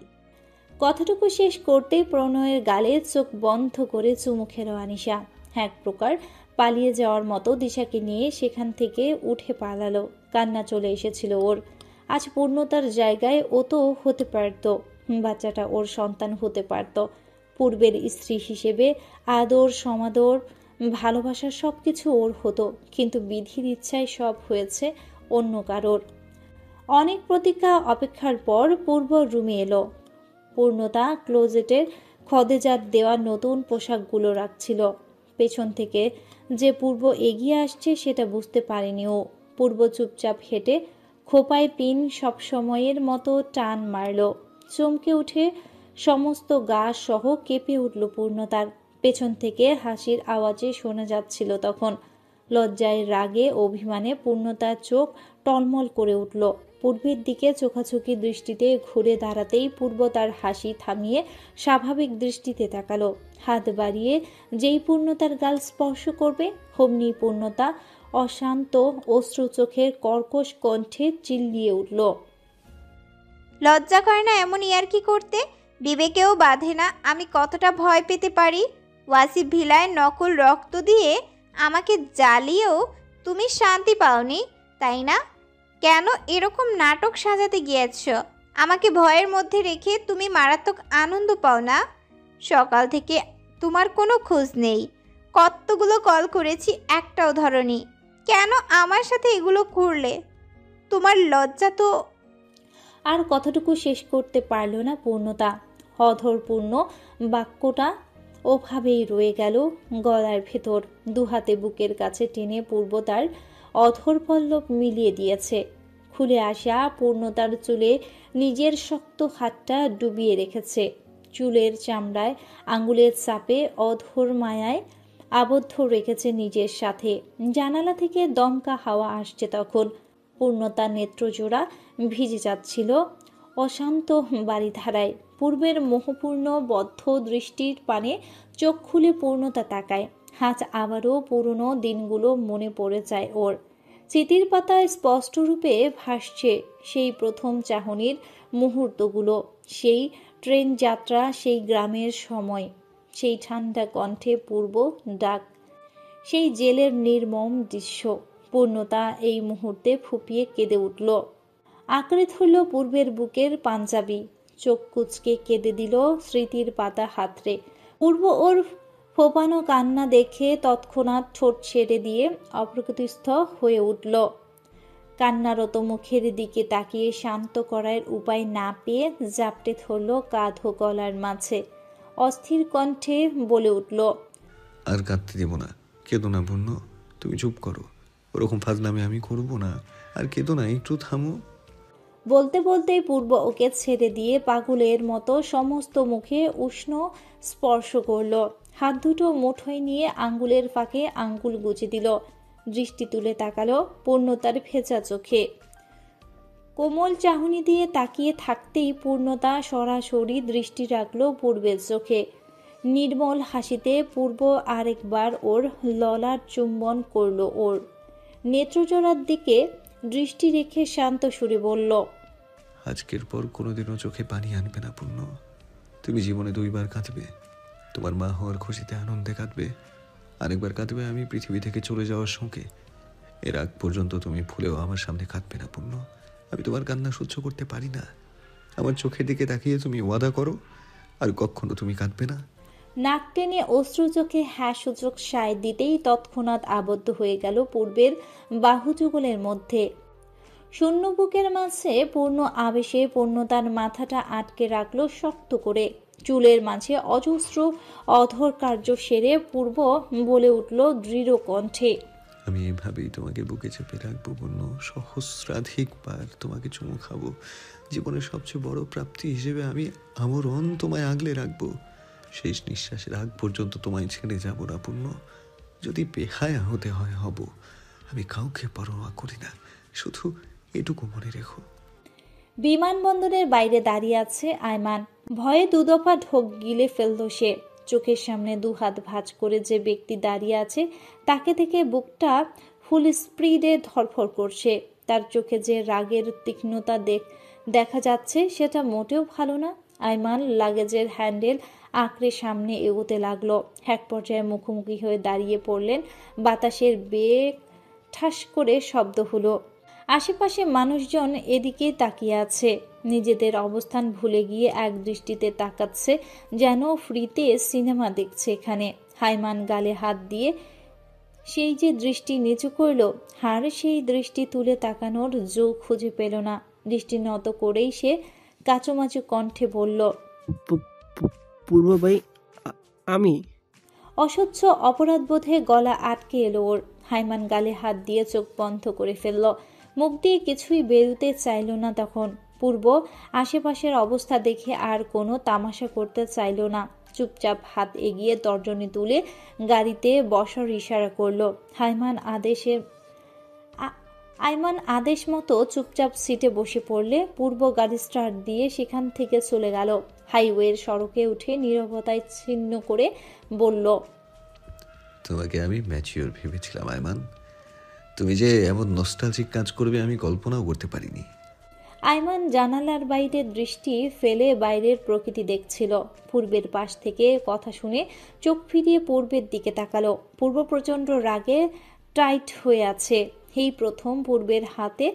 কথাটুকু শেষ করতেই প্রণয়ের গালে চোখ বন্ধ করে চুমু খেল আনিশা। এক প্রকার পালিয়ে যাওয়ার মতো দিশাকে নিয়ে সেখান থেকে উঠে পালালো। কান্না চলে এসেছিল ওর। আজ পূর্ণতার জায়গায় ও তো হতে পারত, বাচ্চাটা ওর সন্তান হতে পারত। পূর্বের স্ত্রী হিসেবে আদর সমাদর ভালোবাসার সবকিছু ওর হতো, কিন্তু বিধির ইচ্ছায় সব হয়েছে অন্য কারোর। অনেক প্রতীক্ষা অপেক্ষার পর পূর্ব রুমে এলো। পূর্ণতা ক্লোজেটের খদেজার দেওয়া নতুন পোশাকগুলো রাখছিল। পেছন থেকে যে পূর্ব এগিয়ে আসছে সেটা বুঝতে পারেনি ও। পূর্ব চুপচাপ হেঁটে খোপায় পিন সবসময়ের মতো টান মারল। চমকে উঠে সমস্ত গা সহ কেঁপে উঠল পূর্ণতার। পেছন থেকে হাসির আওয়াজে শোনা যাচ্ছিল তখন। লজ্জায় রাগে অভিমানে পূর্ণতার চোখ টলমল করে উঠল। পূর্বের দিকে চোখাচোখি দৃষ্টিতে ঘুরে দাঁড়াতেই পূর্ব তার হাসি থামিয়ে স্বাভাবিক দৃষ্টিতে তাকালো। হাত বাড়িয়ে যেই পূর্ণতার গাল স্পর্শ করবে অমনি পূর্ণতা অশান্ত অশ্রু চোখের কর্কশ কণ্ঠে চিল্লিয়ে উঠল, লজ্জা করে না এমন ইয়ার্কি করতে? বিবেকেও বাঁধে না আমি কতটা ভয় পেতে পারি? ওয়াসিফ ভিলায় নকল রক্ত দিয়ে আমাকে জ্বালিয়েও তুমি শান্তি পাওনি, তাই না? কেন এরকম নাটক সাজাতে গিয়েছ? আমাকে ভয়ের মধ্যে রেখে তুমি মারাত্মক আনন্দ পাও না? সকাল থেকে তোমার কোনো খোঁজ নেই, কতগুলো কল করেছি, একটাও ধরনি। কেন আমার সাথে এগুলো করলে? তোমার লজ্জা তো। আর কথাটুকু শেষ করতে পারল না পূর্ণতা। অধরপূর্ণ বাক্যটা ওভাবেই রয়ে গেল গলার ভেতর। দুহাতে বুকের কাছে টেনে পূর্ব তার অধরপল্লব মিলিয়ে দিয়েছে। খুলে আসা পূর্ণতার চুলে নিজের শক্ত হাতটা ডুবিয়ে রেখেছে। চুলের চামড়ায় আঙুলের চাপে অধর মায়ায় আবদ্ধ রেখেছে নিজের সাথে। জানালা থেকে দমকা হাওয়া আসছে তখন। পূর্ণতার নেত্রজোড়া ভিজে যাচ্ছিল অশান্ত বাড়িধারায়। পূর্বের মোহপূর্ণ বদ্ধ দৃষ্টির পানে চোখ খুলে পূর্ণতা তাকায়। আজ আবারও পুরনো দিনগুলো মনে পড়ে যায় ওর। স্মৃতির পাতায় স্পষ্টরূপে ভাসছে সেই প্রথম চাহনির মুহূর্তগুলো, সেই ট্রেন যাত্রা, সেই গ্রামের সময়, সেই ঠান্ডা কণ্ঠে পূর্ব ডাক, সেই জেলের নির্মম দৃশ্য। পূর্ণতা এই মুহূর্তে ফুপিয়ে কেঁদে উঠল। আঁকড়ে ধরল পূর্বের বুকের পাঞ্জাবি। চোখ কুচকে কেঁদে দিল স্মৃতির পাতা হাতড়ে। পূর্ব ওর ফোপানো কান্না দেখে তৎক্ষণাৎ ঠোঁট ছেড়ে দিয়ে অপ্রকৃতিস্থ হয়ে উঠল। কান্নারত মুখের দিকে তাকিয়ে শান্ত করার উপায় না পেয়ে জাপটে ধরল কাঁধ ও গলার মাঝে। অস্থির কণ্ঠে বলে উঠল, আর কাঁদতে দেব না, কেঁদো না পূর্ণ, তুমি চুপ করো। ওরকম ফাজলামি আমি করবো না, আর কেঁদো না, একটু থামো। বলতে বলতেই পূর্ব ওকে ছেড়ে দিয়ে পাগলের মতো সমস্ত মুখে উষ্ণ স্পর্শ করল। হাত দুটো মুঠোয় নিয়ে আঙ্গুলের ফাঁকে আঙ্গুল গুজে দিল। দৃষ্টি তুলে তাকালো পূর্ণতার ভেজা চোখে। কোমল চাহনি দিয়ে তাকিয়ে থাকতেই পূর্ণতা সরাসরি দৃষ্টি রাখল পূর্বের চোখে। নির্মল হাসিতে পূর্ব আরেকবার ওর ললার চুম্বন করল ওর নেত্রজোড়ার দিকে দৃষ্টি রেখে শান্ত সুরে বলল, আজকের পর কোনোদিনও চোখে পানি আনবে না পূর্ণ। তুমি জীবনে 2 বার কাঁদবে। তোমার মা হওয়ার খুশিতে আনন্দে কাঁদবে, আরেকবার কাঁদবে আমি পৃথিবী থেকে চলে যাওয়ার শোকে। এর আগ পর্যন্ত তুমি ভুলেও আমার সামনে কাঁদবে না পূর্ণ। আমি তোমার কান্না সহ্য করতে পারি না। আমার চোখের দিকে তাকিয়ে তুমি ওয়াদা করো, আর কখনো তুমি কাঁদবে না। নাক টেনে অশ্রু চোখে হ্যাঁ সূচক সায় দিতেই তৎক্ষণাৎ আবদ্ধ হয়ে গেল পূর্বের বাহুযুগলের মধ্যে। শূন্য বুকের মাঝে পূর্ণ আবেশে পূর্ণতার মাথাটা আটকে রাখল শক্ত করে। চুলের মাঝে অজস্র অধর কার্য সেরে পূর্ব বলে উঠল দৃঢ় কণ্ঠে, আমি এভাবেই তোমাকে বুকে চেপে রাখবো পূর্ণ। সহস্রাধিকবার তোমাকে চুমু খাবো। জীবনের সবচেয়ে বড় প্রাপ্তি হিসেবে আমি আমরণ তোমায় আগলে রাখবো। শেষ নিঃশ্বাসের আগ পর্যন্ত তোমায় ছেড়ে যাব না পূর্ণ। যদি বেহায়া হতে হয় হব, আমি কাউকে পরোয়া করি না, শুধু এটুকু মনে রেখো। বিমানবন্দরের বাইরে দাঁড়িয়ে আছে আয়মান। ভয়ে দুদফা ঢোক গিলে ফেলল সে। চোখের সামনে দুহাত ভাঁজ করে যে ব্যক্তি দাঁড়িয়ে আছে তাকে দেখে বুকটা ফুল স্পিডে ধড়ফড় করছে। তার চোখে যে রাগের তীক্ষ্ণতা দেখা যাচ্ছে সেটা মোটেও ভালো না। আয়মান লাগেজের হ্যান্ডেল আঁকড়ে সামনে এগোতে লাগলো। এক পর্যায়ে মুখোমুখি হয়ে দাঁড়িয়ে পড়লেন। বাতাসের বেগ ঠাস করে শব্দ হলো। আশেপাশে মানুষজন এদিকেই তাকিয়ে আছে। নিজেদের অবস্থান ভুলে গিয়ে এক দৃষ্টিতে তাকাচ্ছে, যেন ফ্রিতে সিনেমা দেখছে এখানে। আয়মান গালে হাত দিয়ে সেই যে দৃষ্টি নিচু করল, আর সেই দৃষ্টি তুলে তাকানোর যোগ খুঁজে পেল না। দৃষ্টি নত করেই সে কাচুমাচু কণ্ঠে বলল, পূর্ব ভাই, আমি। অসহ্য অপরাধবোধে গলা আটকে এলো ওর। আয়মান গালে হাত দিয়ে চোখ বন্ধ করে ফেলল। মুখ দিয়ে কিছুই বেরোতে চাইল না তখন। পূর্ব আশেপাশের অবস্থা দেখে আর কোনো তামাশা করতে চাইল না। চুপচাপ হাত এগিয়ে তর্জনী তুলে গাড়িতে বসার ইশারা করলো। আয়মান আদেশ মতো চুপচাপ সিটে বসে পড়লে পূর্ব গাড়ি স্টার্ট দিয়ে সেখান থেকে চলে গেল। হাইওয়ের সড়কে উঠে নীরবতায় ছিন্ন করে বলল, তোমাকে আমি ম্যাচিওর ভেবেছিলাম আয়মান। তুমি যে এমন নস্টালজিক কাজ করবে আমি কল্পনাও করতে পারিনি। আয়মান জানালার বাইরে দৃষ্টি ফেলে বাইরের প্রকৃতি দেখছিল। পূর্বের পাশ থেকে কথা শুনে চোখ ফিরিয়ে পূর্বের দিকে তাকালো। পূর্ব প্রচণ্ড রাগে টাইট হয়ে আছে। এই প্রথম পূর্বের হাতে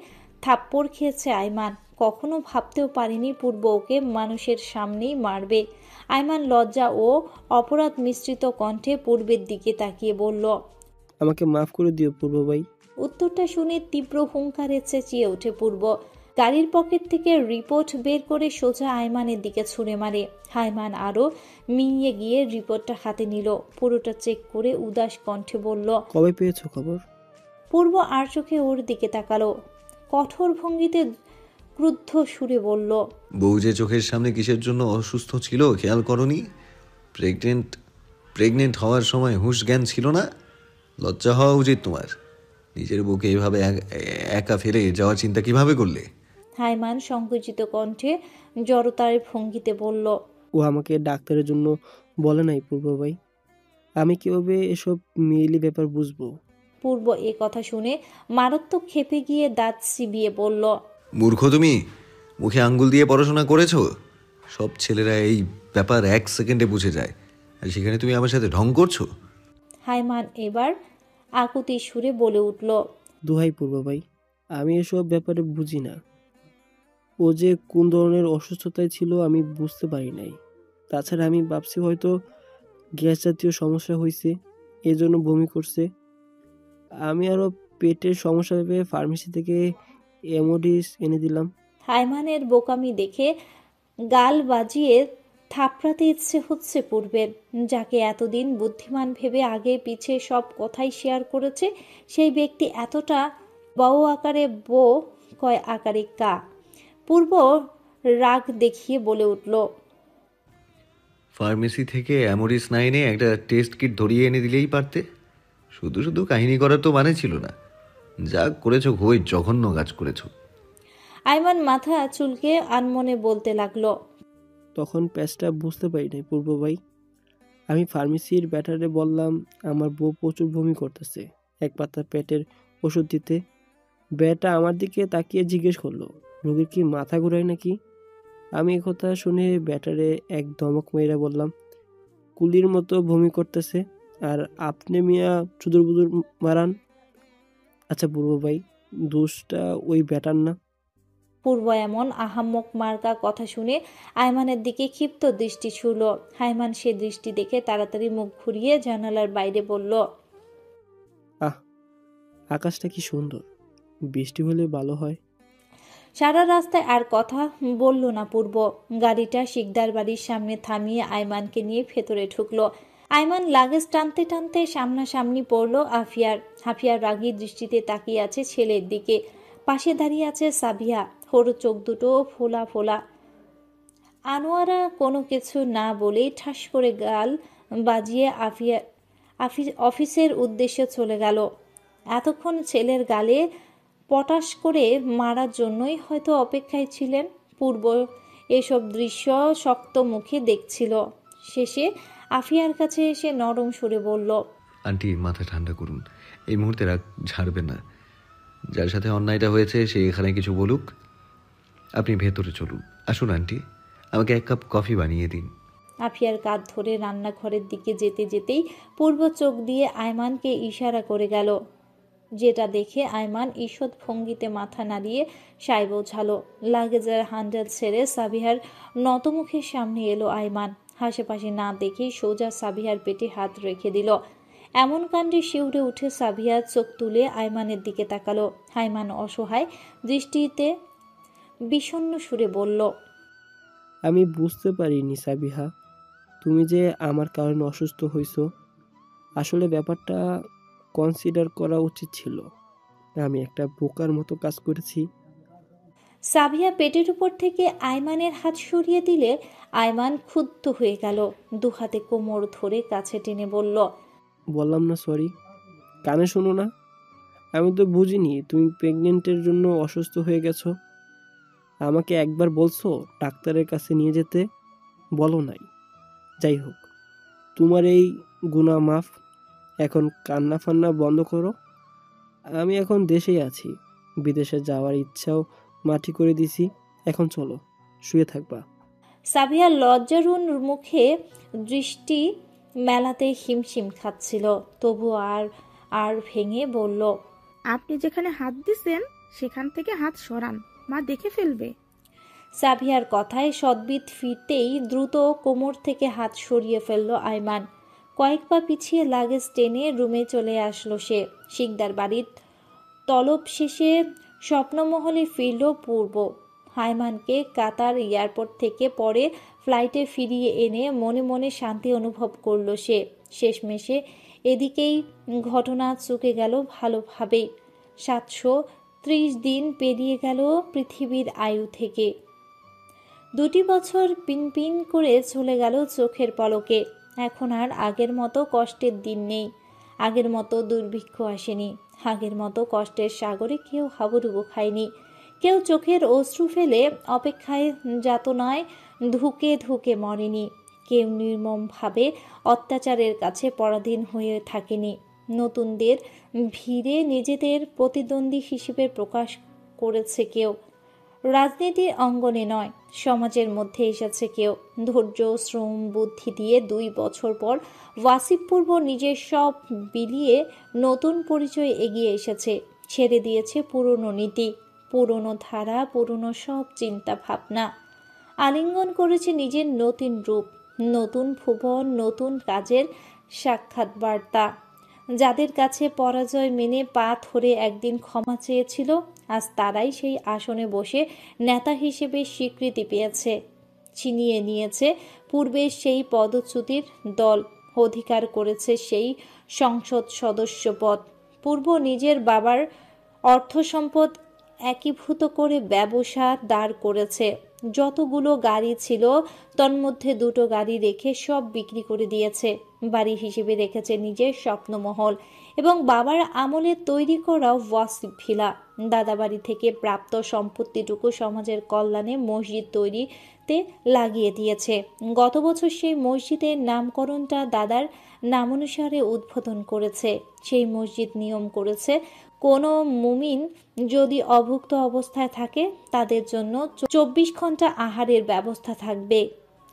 থাপ্পড় খেয়েছে আয়মান। কখনো ভাবতেও পারেনি পূর্ব ওকে মানুষের সামনেই মারবে। আয়মান লজ্জা ও অপরাধ মিশ্রিত কণ্ঠে পূর্বের দিকে তাকিয়ে বলল, আমাকে মাফ করে দিও পূর্ব ভাই। উত্তরটা শুনে তীব্র হুঙ্কারে চেঁচিয়ে ওঠে পূর্ব। গাড়ির পকেট থেকে রিপোর্ট বের করে সোজা আয়মানের দিকে ছুঁড়ে মারে। আয়মান আরো মিইয়ে গিয়ে রিপোর্টটা হাতে নিল। পুরোটা চেক করে উদাস কণ্ঠে বলল, কবে পেয়েছো খবর? পূর্ব আর চোখে ওর দিকে তাকালো। কঠোর ভঙ্গিতে ক্রুদ্ধ সুরে বলল, বউ যে চোখের সামনে কিসের জন্য অসুস্থ ছিল খেয়াল করনি? প্রেগনেন্ট হওয়ার সময় হুঁশ জ্ঞান ছিল না? লজ্জা হওয়া উচিত তোমার। নিজের বউকে এভাবে একা ফেলে যাওয়ার চিন্তা কিভাবে করলে? আয়মান সংকুচিত কণ্ঠে জড়তার ভঙ্গিতে বলল, ও আমাকে ডাক্তারের জন্য বলে নাই পূর্ব ভাই। আমি কিভাবে এসব মেয়েলি ব্যাপার বুঝবো? পূর্ব এ কথা শুনে মারাত্মক ক্ষেপে গিয়ে দাঁত চিবিয়ে বলল, মূর্খ তুমি! মুখে আঙ্গুল দিয়ে পড়াশোনা করেছো? সব ছেলেরা এই ব্যাপার 1 সেকেন্ডে বুঝে যায়, আর সেখানে তুমি আমার সাথে ঢং করছো। আয়মান এবার আকুতি সুরে বলে উঠল, দোহাই পূর্ব ভাই, আমি এসব ব্যাপারে বুঝি না। ও যে কোন ধরনের অসুস্থতায় ছিল আমি বুঝতে পারি নাই। তাছাড়া আমি ভাবছি হয়তো গ্যাস জাতীয় সমস্যা হয়েছে, এজন্য বমি করছে। আমি আরো পেটের সমস্যা ভেবে ফার্মেসি থেকে এমোডিস এনে দিলাম। আয়মানের বোকামি দেখে গাল বাজিয়ে থাপড়াতে ইচ্ছে হচ্ছে পূর্বের। যাকে এতদিন বুদ্ধিমান ভেবে আগে পিছে সব কথাই শেয়ার করেছে, সেই ব্যক্তি এতটা বউ আকারে বো কয় আকারে কা। পূর্ব রাগ দেখিয়ে বলে উঠল, ফার্মেসি থেকে অ্যামোরিস 9 একটা টেস্ট কিট ধরিয়ে এনে দিলেই পারতে। শুধু শুধু কাহিনী করার তো মানে ছিল না। যা করেছো খুবই জঘন্য কাজ করেছো। আয়মান মাথা চুলকে আনমনে বলতে লাগলো, তখন প্যাচটা বুঝতে পারি নাই পূর্ব ভাই। আমি ফার্মেসির ব্যাটারে বললাম আমার বউ প্রচুর বমি করতেছে, এক পাতা পেটের ওষুধ দিতে। ব্যাটা আমার দিকে তাকিয়ে জিজ্ঞেস করলো, রোগীর কি মাথা ঘুরায় নাকি? আমি একথা শুনে ব্যাটারে এক ধমক মেয়েরা বললাম, কুলির মতো বমি করতেছে, আর আপনি মিয়া চুদুর বুদুর মারান। আচ্ছা পূর্ব ভাই, দোষটা ওই ব্যাটার না? পূর্ব এমন আহাম্মক মার্কা কথা শুনে আয়মানের দিকে ক্ষিপ্ত দৃষ্টি ছুড়ল। আয়মান সে দৃষ্টি দেখে তাড়াতাড়ি মুখ ঘুরিয়ে জানালার বাইরে বলল, আহ, আকাশটা কি সুন্দর, বৃষ্টি হলে ভালো হয়। সারা রাস্তায় আর কথা বলল না পূর্ব। গাড়িটা শিকদার বাড়ির সামনে থামিয়ে আয়মানকে নিয়ে ভেতরে ঢুকলো। আয়মান লাগেজ টানতে টানতে সামনাসামনি পড়ল আফিয়ার রাগী দৃষ্টিতে তাকিয়ে আছে ছেলের দিকে। পাশে দাঁড়িয়ে আছে সাবিয়া, ওর চোখ দুটো ফোলা ফোলা। আনোয়ারা কোনো কিছু না বলেই ঠাস করে গাল বাজিয়ে অফিসের উদ্দেশ্যে চলে গেল। এতক্ষণ ছেলের গালে পটাশ করে মারার জন্যই হয়তো অপেক্ষায় ছিলেন। পূর্ব এসব দৃশ্য শক্ত মুখে দেখছিল। শেষে আফিয়ার কাছে এসে নরম সুরে বলল, আন্টি মাথা ঠান্ডা করুন, এই মুহূর্তে রাগ ঝাড়বেন না। যার সাথে অন্যায়টা হয়েছে সে এখানে কিছু বলুক, আপনি ভেতরে চলুন। আসুন আন্টি, আমাকে 1 কাপ কফি বানিয়ে দিন। আফিয়ার কাঁধ ধরে রান্নাঘরের দিকে যেতে যেতেই পূর্ব চোখ দিয়ে আয়মানকে ইশারা করে গেল, যেটা দেখে আয়মান ঈষৎ ভঙ্গিতে মাথা নাড়িয়ে সায় বোঝালো। লাগেজের হ্যান্ডেল ছেড়ে সাবিহার নতমুখের সামনে এলো আয়মান। আশেপাশে না দেখে সোজা সাবিহার পেটে হাত রেখে দিল। এমন কাণ্ডে শিউরে উঠে সাবিহা চোখ তুলে আয়মানের দিকে তাকালো। আয়মান অসহায় দৃষ্টিতে বিষণ্ণ সুরে বলল, আমি বুঝতে পারিনি সাবিহা, তুমি যে আমার কারণে অসুস্থ হইছো। আসলে ব্যাপারটা কনসিডার করা উচিত ছিল। আমি একটা বোকার মতো কাজ করেছি। সাবিহা পেটের উপর থেকে আয়মানের হাত সরিয়ে দিলে আয়মান ক্ষুব্ধ হয়ে গেল। দুহাতে কোমর ধরে কাছে টেনে বলল, বললাম না সরি, কানে শোনো না? আমি তো বুঝিনি তুমি প্রেগনেন্টের জন্য অসুস্থ হয়ে গেছো। আমাকে একবার বলছো ডাক্তারের কাছে নিয়ে যেতে, বলো নাই। যাই হোক, তোমার এই গুনাহ মাফ। এখন কান্না ফান্না বন্ধ করো। আমি এখন দেশেই আছি, বিদেশে যাওয়ার ইচ্ছাও মাটি করে দিছি। এখন চলো, শুয়ে থাকবা। সাবিহা লজ্জারুণ মুখে দৃষ্টি মেলাতে হিমশিম খাচ্ছিল, তবু আর ভেঙে বলল, আপনি যেখানে হাত দিছেন সেখান থেকে হাত সরান, মা দেখে ফেলবে। সাবিহার কথায় সদ্বিত ফিরতেই দ্রুত কোমর থেকে হাত সরিয়ে ফেলল আয়মান। কয়েক পা পিছিয়ে লাগেজ টেনে রুমে চলে আসলো সে। শিকদার বাড়ির তলব শেষে স্বপ্নমহলে ফিরল পূর্ব। আয়মানকে কাতার এয়ারপোর্ট থেকে পরে ফ্লাইটে ফিরিয়ে এনে মনে মনে শান্তি অনুভব করল সে। শেষমেশে এদিকেই ঘটনা চুকে গেল ভালোভাবেই। 730 দিন পেরিয়ে গেল পৃথিবীর আয়ু থেকে। 2 বছর পিনপিন করে চলে গেল চোখের পলকে। এখন আর আগের মতো কষ্টের দিন নেই, আগের মতো দুর্ভিক্ষ আসেনি, আগের মতো কষ্টের সাগরে কেউ হাবুডুবু খায়নি, কেউ চোখের অশ্রু ফেলে অপেক্ষায় যাতনায় ধুকে ধুকে মরেনি, কেউ নির্মমভাবে অত্যাচারের কাছে পরাধীন হয়ে থাকেনি। নতুনদের ভিড়ে নিজেদের প্রতিদ্বন্দ্বী হিসেবে প্রকাশ করেছে কেউ, রাজনীতির অঙ্গনে নয় সমাজের মধ্যে এসেছে কেউ। ধৈর্য, শ্রম, বুদ্ধি দিয়ে 2 বছর পর ওয়াসিফ পূর্ব নিজের সব বিলিয়ে নতুন পরিচয় এগিয়ে এসেছে। ছেড়ে দিয়েছে পুরনো নীতি, পুরনো ধারা, পুরনো সব চিন্তা ভাবনা। আলিঙ্গন করেছে নিজের নতুন রূপ, নতুন ভুবন, নতুন কাজের সাক্ষাৎ বার্তা। যাদের কাছে পরাজয় মেনে পা ধরে একদিন ক্ষমা চেয়েছিল, আজ তারাই সেই আসনে বসে নেতা হিসেবে স্বীকৃতি পেয়েছে, ছিনিয়ে নিয়েছে পূর্বের সেই পদচ্যুতির দল, অধিকার করেছে সেই সংসদ সদস্য পদ। পূর্ব নিজের বাবার অর্থ সম্পদ একীভূত করে ব্যবসা দাঁড় করেছে। যতগুলো গাড়ি ছিল তন্মধ্যে 2টো গাড়ি রেখে সব বিক্রি করে দিয়েছে। বাড়ি হিসেবে রেখেছে নিজের স্বপ্নমহল এবং বাবার আমলে তৈরি করা ওয়াসিফ ভিলা। দাদা বাড়ি থেকে প্রাপ্ত সম্পত্তিটুকু সমাজের কল্যাণে মসজিদ তৈরিতে লাগিয়ে দিয়েছে। গত বছর সেই মসজিদের নামকরণটা দাদার নামানুসারে উদ্বোধন করেছে। সেই মসজিদ নিয়ম করেছে, কোনো মুমিন যদি অভুক্ত অবস্থায় থাকে তাদের জন্য 24 ঘন্টা আহারের ব্যবস্থা থাকবে।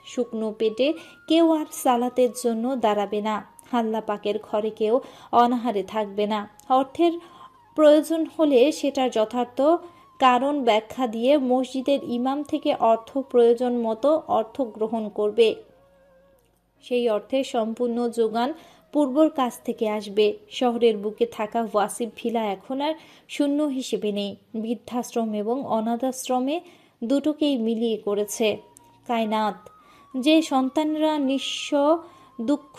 শুকনো পেটে কেউ আর সালাতের জন্য দাঁড়াবে না। আল্লাহ পাকের ঘরে কেউ অনাহারে থাকবে না। অর্থের প্রয়োজন হলে সেটার যথার্থ কারণ ব্যাখ্যা দিয়ে মসজিদের ইমাম থেকে অর্থ প্রয়োজন মতো অর্থ গ্রহণ করবে। সেই অর্থের সম্পূর্ণ যোগান পূর্বর কাছ থেকে আসবে। শহরের বুকে থাকা ওয়াসিফ ভিলা এখন আর শূন্য হিসেবে নেই। বৃদ্ধাশ্রম এবং অনাথাশ্রমে দুটোকেই মিলিয়ে করেছে কায়নাত। যে সন্তানরা নিঃস্ব, দুঃখ,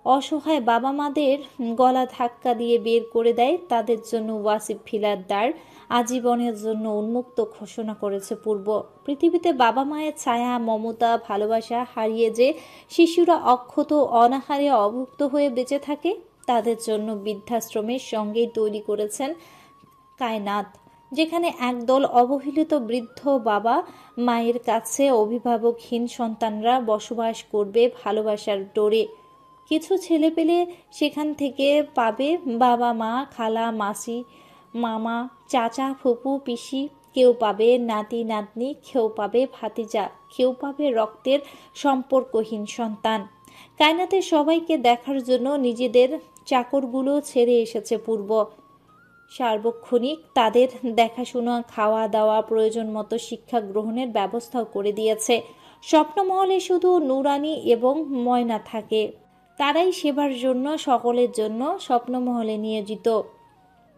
অসহায় বাবা মাদের গলা ধাক্কা দিয়ে বের করে দেয়, তাদের জন্য ওয়াসিফ ভিলার দ্বার আজীবনের জন্য উন্মুক্ত ঘোষণা করেছে পূর্ব। পৃথিবীতে বাবা মায়ের ছায়া, মমতা, ভালোবাসা হারিয়ে যে শিশুরা অক্ষত, অনাহারে, অভুক্ত হয়ে বেঁচে থাকে, তাদের জন্য বৃদ্ধাশ্রমের সঙ্গেই তৈরি করেছেন কায়নাত, যেখানে একদল অবহেলিত বৃদ্ধ বাবা মায়ের কাছে অভিভাবকহীন সন্তানরা বসবাস করবে ভালোবাসার ডোরে। কিছু ছেলেপেলে সেখান থেকে পাবে বাবা মা, খালা মাসি, মামা, চাচা, ফুপু, পিসি, কেউ পাবে নাতি নাতনি, কেউ পাবে ভাতিজা, কেউ পাবে রক্তের সম্পর্কহীন সন্তান। কায়নাতের সবাইকে দেখার জন্য নিজেদের চাকরগুলো ছেড়ে এসেছে পূর্ব। সার্বক্ষণিক তাদের দেখাশোনা, খাওয়া দাওয়া, প্রয়োজন মতো শিক্ষা গ্রহণের ব্যবস্থাও করে দিয়েছে। স্বপ্নমহলে শুধু নুরানি এবং ময়না থাকে, তারাই সেবার জন্য সকলের জন্য স্বপ্নমহলে নিয়োজিত।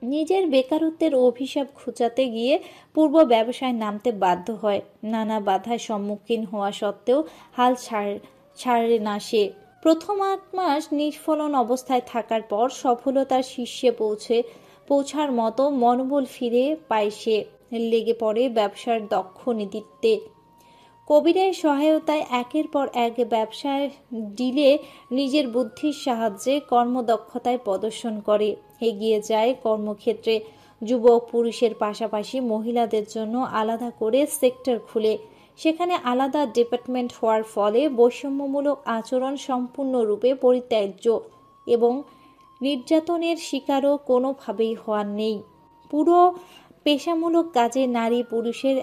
নিজের বেকারত্বের অভিশাপ ঘুচাতে গিয়ে পূর্ব ব্যবসায় নামতে বাধ্য হয়। নানা বাধার সম্মুখীন হওয়া সত্ত্বেও হাল ছাড়ে না সে। প্রথম 8 মাস নিষ্ফলন অবস্থায় থাকার পর সফলতার শীর্ষে পৌঁছার মতো মনোবল ফিরে পায় সে। লেগে পড়ে ব্যবসার দক্ষ নীতিত্বে। কবিরের সহায়তায় একের পর এক ব্যবসায় ডিলে নিজের বুদ্ধির সাহায্যে কর্মদক্ষতায় প্রদর্শন করে এগিয়ে যায় কর্মক্ষেত্রে। যুবক পুরুষের পাশাপাশি মহিলাদের জন্য আলাদা করে সেক্টর খুলে সেখানে আলাদা ডিপার্টমেন্ট হওয়ার ফলে বৈষম্যমূলক আচরণ সম্পূর্ণরূপে পরিত্যাজ্য এবং নির্যাতনের শিকারও কোনোভাবেই হওয়ার নেই। পুরো পেশামূলক কাজে নারী পুরুষের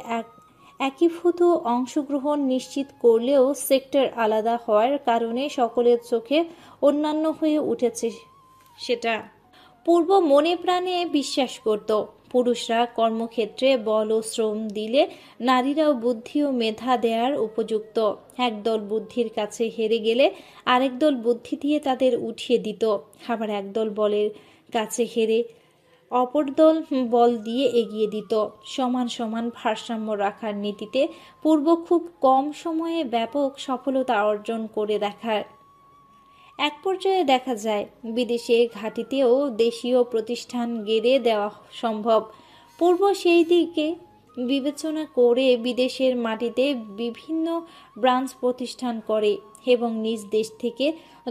একীভূত অংশগ্রহণ নিশ্চিত করলেও সেক্টর আলাদা হওয়ার কারণে সকলের চোখে অন্যান্য হয়ে উঠেছে সেটা। পূর্ব মনে প্রাণে বিশ্বাস করত পুরুষরা কর্মক্ষেত্রে বল ও শ্রম দিলে নারীরাও বুদ্ধি ও মেধা দেওয়ার উপযুক্ত। একদল বুদ্ধির কাছে হেরে গেলে আরেক দল বুদ্ধি দিয়ে তাদের উঠিয়ে দিত, আবার একদল বলের কাছে হেরে অপর দল বল দিয়ে এগিয়ে দিত। সমান সমান ভারসাম্য রাখার নীতিতে পূর্ব খুব কম সময়ে ব্যাপক সফলতা অর্জন করে দেখার। এক পর্যায়ে দেখা যায় বিদেশে ঘাঁটিতেও দেশীয় প্রতিষ্ঠান গড়ে দেওয়া সম্ভব। পূর্ব সেই দিকে বিবেচনা করে বিদেশের মাটিতে বিভিন্ন ব্রাঞ্চ প্রতিষ্ঠান করে এবং নিজ দেশ থেকে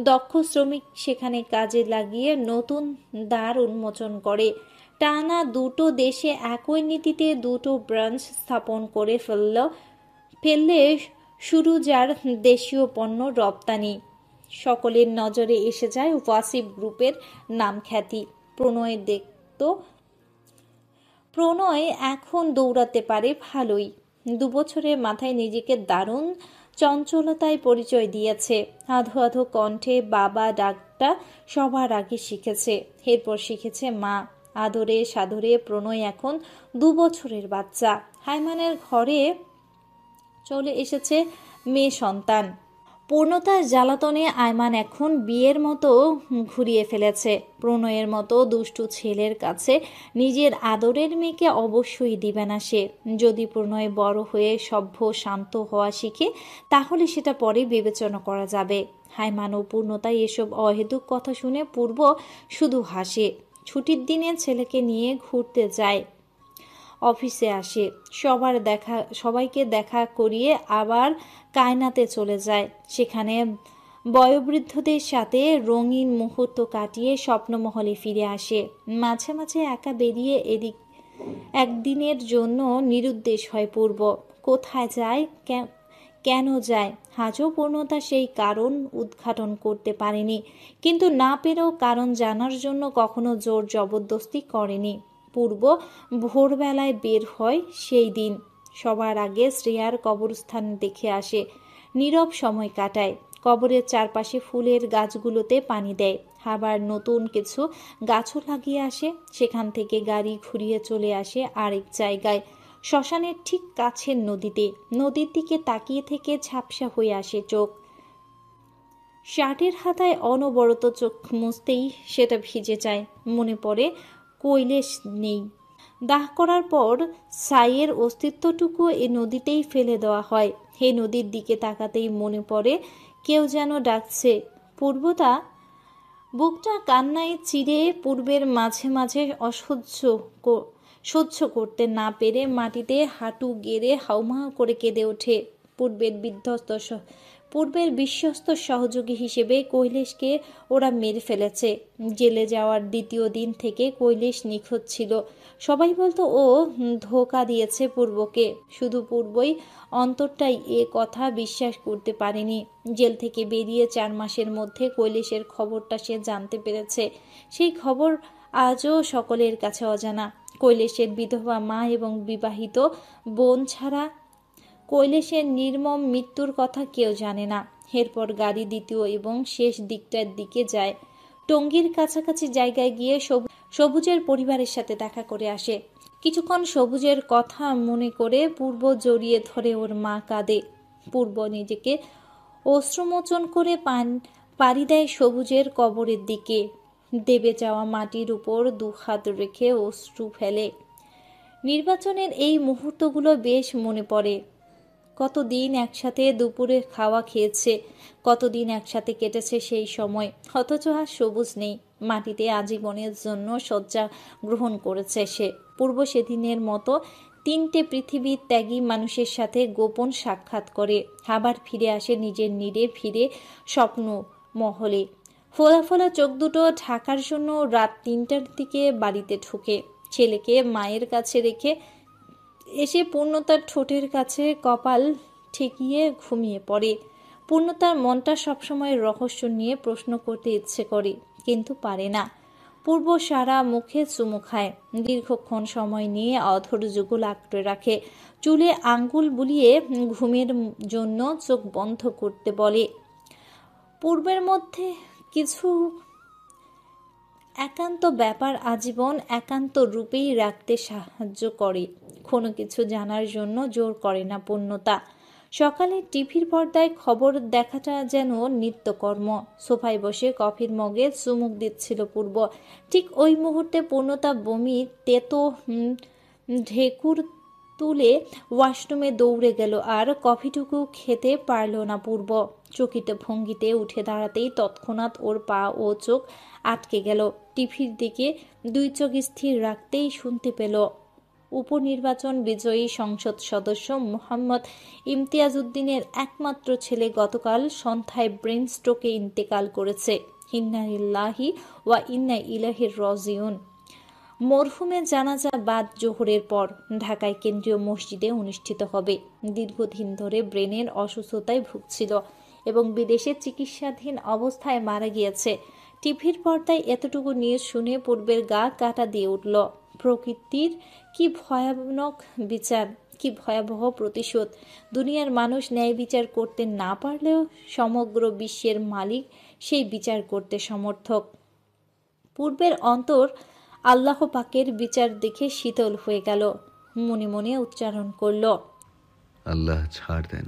দক্ষ শ্রমিক সেখানে কাজে লাগিয়ে নতুন দ্বার উন্মোচন করে। টানা 2টো দেশে একই নীতিতে 2টো ব্রাঞ্চ স্থাপন করে ফেললে শুরু যার দেশীয় পণ্য রপ্তানি। সকলের নজরে এসে যায় ওয়াসিফ গ্রুপের নাম খ্যাতি। প্রণয় এখন দৌড়াতে পারে ভালোই। 2 বছরের মাথায় নিজেকে দারুণ চঞ্চলতায় পরিচয় দিয়েছে। আধো আধো কণ্ঠে বাবা ডাকটা সবার আগে শিখেছে, এরপর শিখেছে মা। আদরে সাদরে প্রণয় এখন 2 বছরের বাচ্চা। হাইমানের ঘরে চলে এসেছে মেয়ে সন্তান। পূর্ণতার জ্বালাতনে আয়মান এখন বিয়ের মতো ঘুরিয়ে ফেলেছে। প্রণয়ের মতো দুষ্টু ছেলের কাছে নিজের আদরের মেয়েকে অবশ্যই দিবে না সে। যদি প্রণয় বড় হয়ে সভ্য শান্ত হওয়া শিখে তাহলে সেটা পরে বিবেচনা করা যাবে। হাইমান ও পূর্ণতায় এসব অহেতুক কথা শুনে পূর্ব শুধু হাসে। ছুটির দিনে ছেলেকে নিয়ে ঘুরতে যায়, অফিসে আসে, সবাইকে দেখা করিয়ে আবার কায়নাতে চলে যায়। সেখানে বয়োবৃদ্ধদের সাথে রঙিন মুহূর্ত কাটিয়ে স্বপ্নমহলে ফিরে আসে। মাঝে মাঝে একা বেরিয়ে একদিনের জন্য নিরুদ্দেশ হয় পূর্ব। কোথায় যায়, কেন যায়, আজও পূর্ণতা সেই কারণ উদ্ঘাটন করতে পারেনি। কিন্তু না পেরেও কারণ জানার জন্য কখনো জোর জবরদস্তি করেনি। পূর্ব ভোরবেলায় বের হয় সেই দিন। সবার আগে শ্রেয়ার কবরস্থান দেখে আসে, নীরব সময় কাটায়। কবরের চারপাশে ফুলের গাছগুলোতে পানি দেয়, আবার নতুন কিছু গাছও লাগিয়ে আসে। সেখান থেকে গাড়ি ঘুরিয়ে চলে আসে আরেক জায়গায়, শ্মশানের ঠিক কাছের নদীতে। নদীর দিকে তাকিয়ে থেকে ঝাপসা হয়ে আসে চোখ। শার্টের হাতায় অনবরত চোখ মুছতেই সেটা ভিজে যায়। মনে পড়ে কৈলেশ নেই। দাহ করার পর ছাইয়ের অস্তিত্বটুকু এই নদীতেই ফেলে দেওয়া হয়। এই নদীর দিকে তাকাতেই মনে পড়ে কেউ যেন ডাকছে। পূর্বতা বুকটা কান্নায় চিরে পূর্বের মাঝে মাঝে সহ্য করতে না পেরে মাটিতে হাঁটু গেড়ে হাউমাউ করে কেঁদে ওঠে। পূর্বের বিশ্বস্ত সহযোগী হিসেবে কৈলেশকে ওরা মেরে ফেলেছে। জেলে যাওয়ার দ্বিতীয় দিন থেকে কৈলেশ নিখোঁজ ছিল। সবাই বলতো ও ধোঁকা দিয়েছে পূর্বকে। শুধু পূর্বই অন্তরটাই এ কথা বিশ্বাস করতে পারেনি। জেল থেকে বেরিয়ে 4 মাসের মধ্যে কৈলেশের খবরটা সে জানতে পেরেছে। সেই খবর আজও সকলের কাছে অজানা। কৈলেশের বিধবা মা এবং বিবাহিত বোন ছাড়া কৈলেশের নির্মম মৃত্যুর কথা কেউ জানে না। এরপর গাড়ি দ্বিতীয় এবং শেষ দিকটার দিকে যায়। টঙ্গীর কাছাকাছি জায়গায় গিয়ে সবুজের পরিবারের সাথে দেখা করে আসে। কিছুক্ষণ সবুজের কথা মনে করে পূর্ব জড়িয়ে ধরে ওর মা কাঁদে। পূর্ব নিজেকে অশ্রুমোচন করে পাড়ি দেয় সবুজের কবরের দিকে। দেবে যাওয়া মাটির উপর 2 হাত রেখে অশ্রু ফেলে। নির্বাচনের এই মুহূর্তগুলো বেশ মনে পড়ে। কতদিন একসাথে দুপুরে খাওয়া খেয়েছে, কতদিন একসাথে কেটেছে সেই সময়। অথচ আর সবুজ নেই। মাটিতে আজীবনের জন্য শয্যা গ্রহণ করেছে সে। পূর্ব সেদিনের মতো 3টে পৃথিবীর ত্যাগী মানুষের সাথে গোপন সাক্ষাৎ করে, আবার ফিরে আসে নিজের নীড়ে ফিরে স্বপ্ন মহলে। ফোলা ফোলা চোখ দুটো ঢাকার জন্য রাত 3টার দিকে বাড়িতে ঢুকে। ছেলেকে মায়ের কাছে রেখে এসে পূর্ণতার ঠোঁটের কাছে কপাল ঠেকিয়ে ঘুমিয়ে পড়ে। পূর্ণতার মনটা সবসময় রহস্য নিয়ে প্রশ্ন করতে ইচ্ছে করে, কিন্তু পারে না। পূর্ব সারা মুখে চুমু খায়, দীর্ঘক্ষণ সময় নিয়ে অধর যুগল আঁকড়ে রাখে, চুলে আঙ্গুল বুলিয়ে ঘুমের জন্য চোখ বন্ধ করতে বলে। পূর্বের মধ্যে কিছু একান্ত ব্যাপার আজীবন একান্ত রূপেই রাখতে সাহায্য করে। কোনো কিছু জানার জন্য জোর করে না পূর্ণতা। সকালে টিভির পর্দায় খবর দেখাটা যেন নিত্যকর্ম। সোফায় বসে কফির মগে চুমুক দিচ্ছিল পূর্ব। ঠিক ওই মুহূর্তে পূর্ণতা বমি তেতো ঢেকুর তুলে ওয়াশরুমে দৌড়ে গেল, আর কফিটুকু খেতে পারল না পূর্ব। চকিত ভঙ্গিতে উঠে দাঁড়াতেই তৎক্ষণাৎ ওর পা ও চোখ আটকে গেল। টিভির দিকে 2 চোখ স্থির রাখতেই শুনতে পেল উপনির্বাচন বিজয়ী সংসদ সদস্য মোহাম্মদ ইমতিয়াজ উদ্দিনের একমাত্র ছেলে গতকাল সন্ধ্যায় ব্রেন স্ট্রোকে ইন্তেকাল করেছে। ইন্না লিল্লাহি ওয়া ইন্না ইলাইহি রাজিউন। মরহুমের জানাজা বাদ জোহরের পর ঢাকায় কেন্দ্রীয় মসজিদে অনুষ্ঠিত হবে। দীর্ঘদিন ধরে ব্রেনের অসুস্থতায় ভুগছিল এবং বিদেশে চিকিৎসাধীন অবস্থায় মারা গিয়েছে। টিভির পর্দায় এতটুকু নিউজ শুনে পূর্বের গা কাটা দিয়ে উঠল। প্রকৃতির কি ভয়ানক বিচার, কি ভয়াবহ প্রতিশোধ। দুনিয়ার মানুষ ন্যায় বিচার করতে না পারলেও সমগ্র বিশ্বের মালিক সেই বিচার করতে সমর্থক। পূর্বের অন্তর আল্লাহ পাকের বিচার দেখে শীতল হয়ে গেল। মনে মনে উচ্চারণ করল, আল্লাহ ছাড় দেন,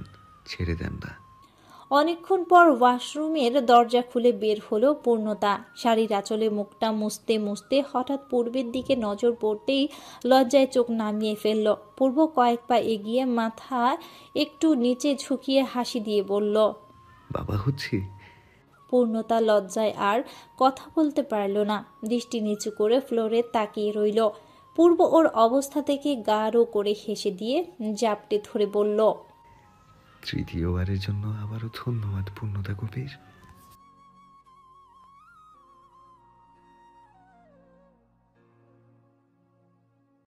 ছেড়ে দেন না। অনেকক্ষণ পর ওয়াশরুমের দরজা খুলে বের হলো পূর্ণতা। শাড়ির আঁচলে মুখটা মুছতে মুছতে হঠাৎ পূর্বের দিকে নজর পড়তেই লজ্জায় চোখ নামিয়ে ফেলল। পূর্ব কয়েক পা এগিয়ে মাথা একটু নিচে ঝুঁকিয়ে হাসি দিয়ে বলল, বাবা হচ্ছি। পূর্ণতা লজ্জায় আর কথা বলতে পারল না। দৃষ্টি নিচু করে ফ্লোরে তাকিয়ে রইল। পূর্ব ওর অবস্থা থেকে গাঢ় করে হেসে দিয়ে জাপটে ধরে বলল, 3য়বারের জন্য আবারও ধন্যবাদ পূর্ণতা কবির।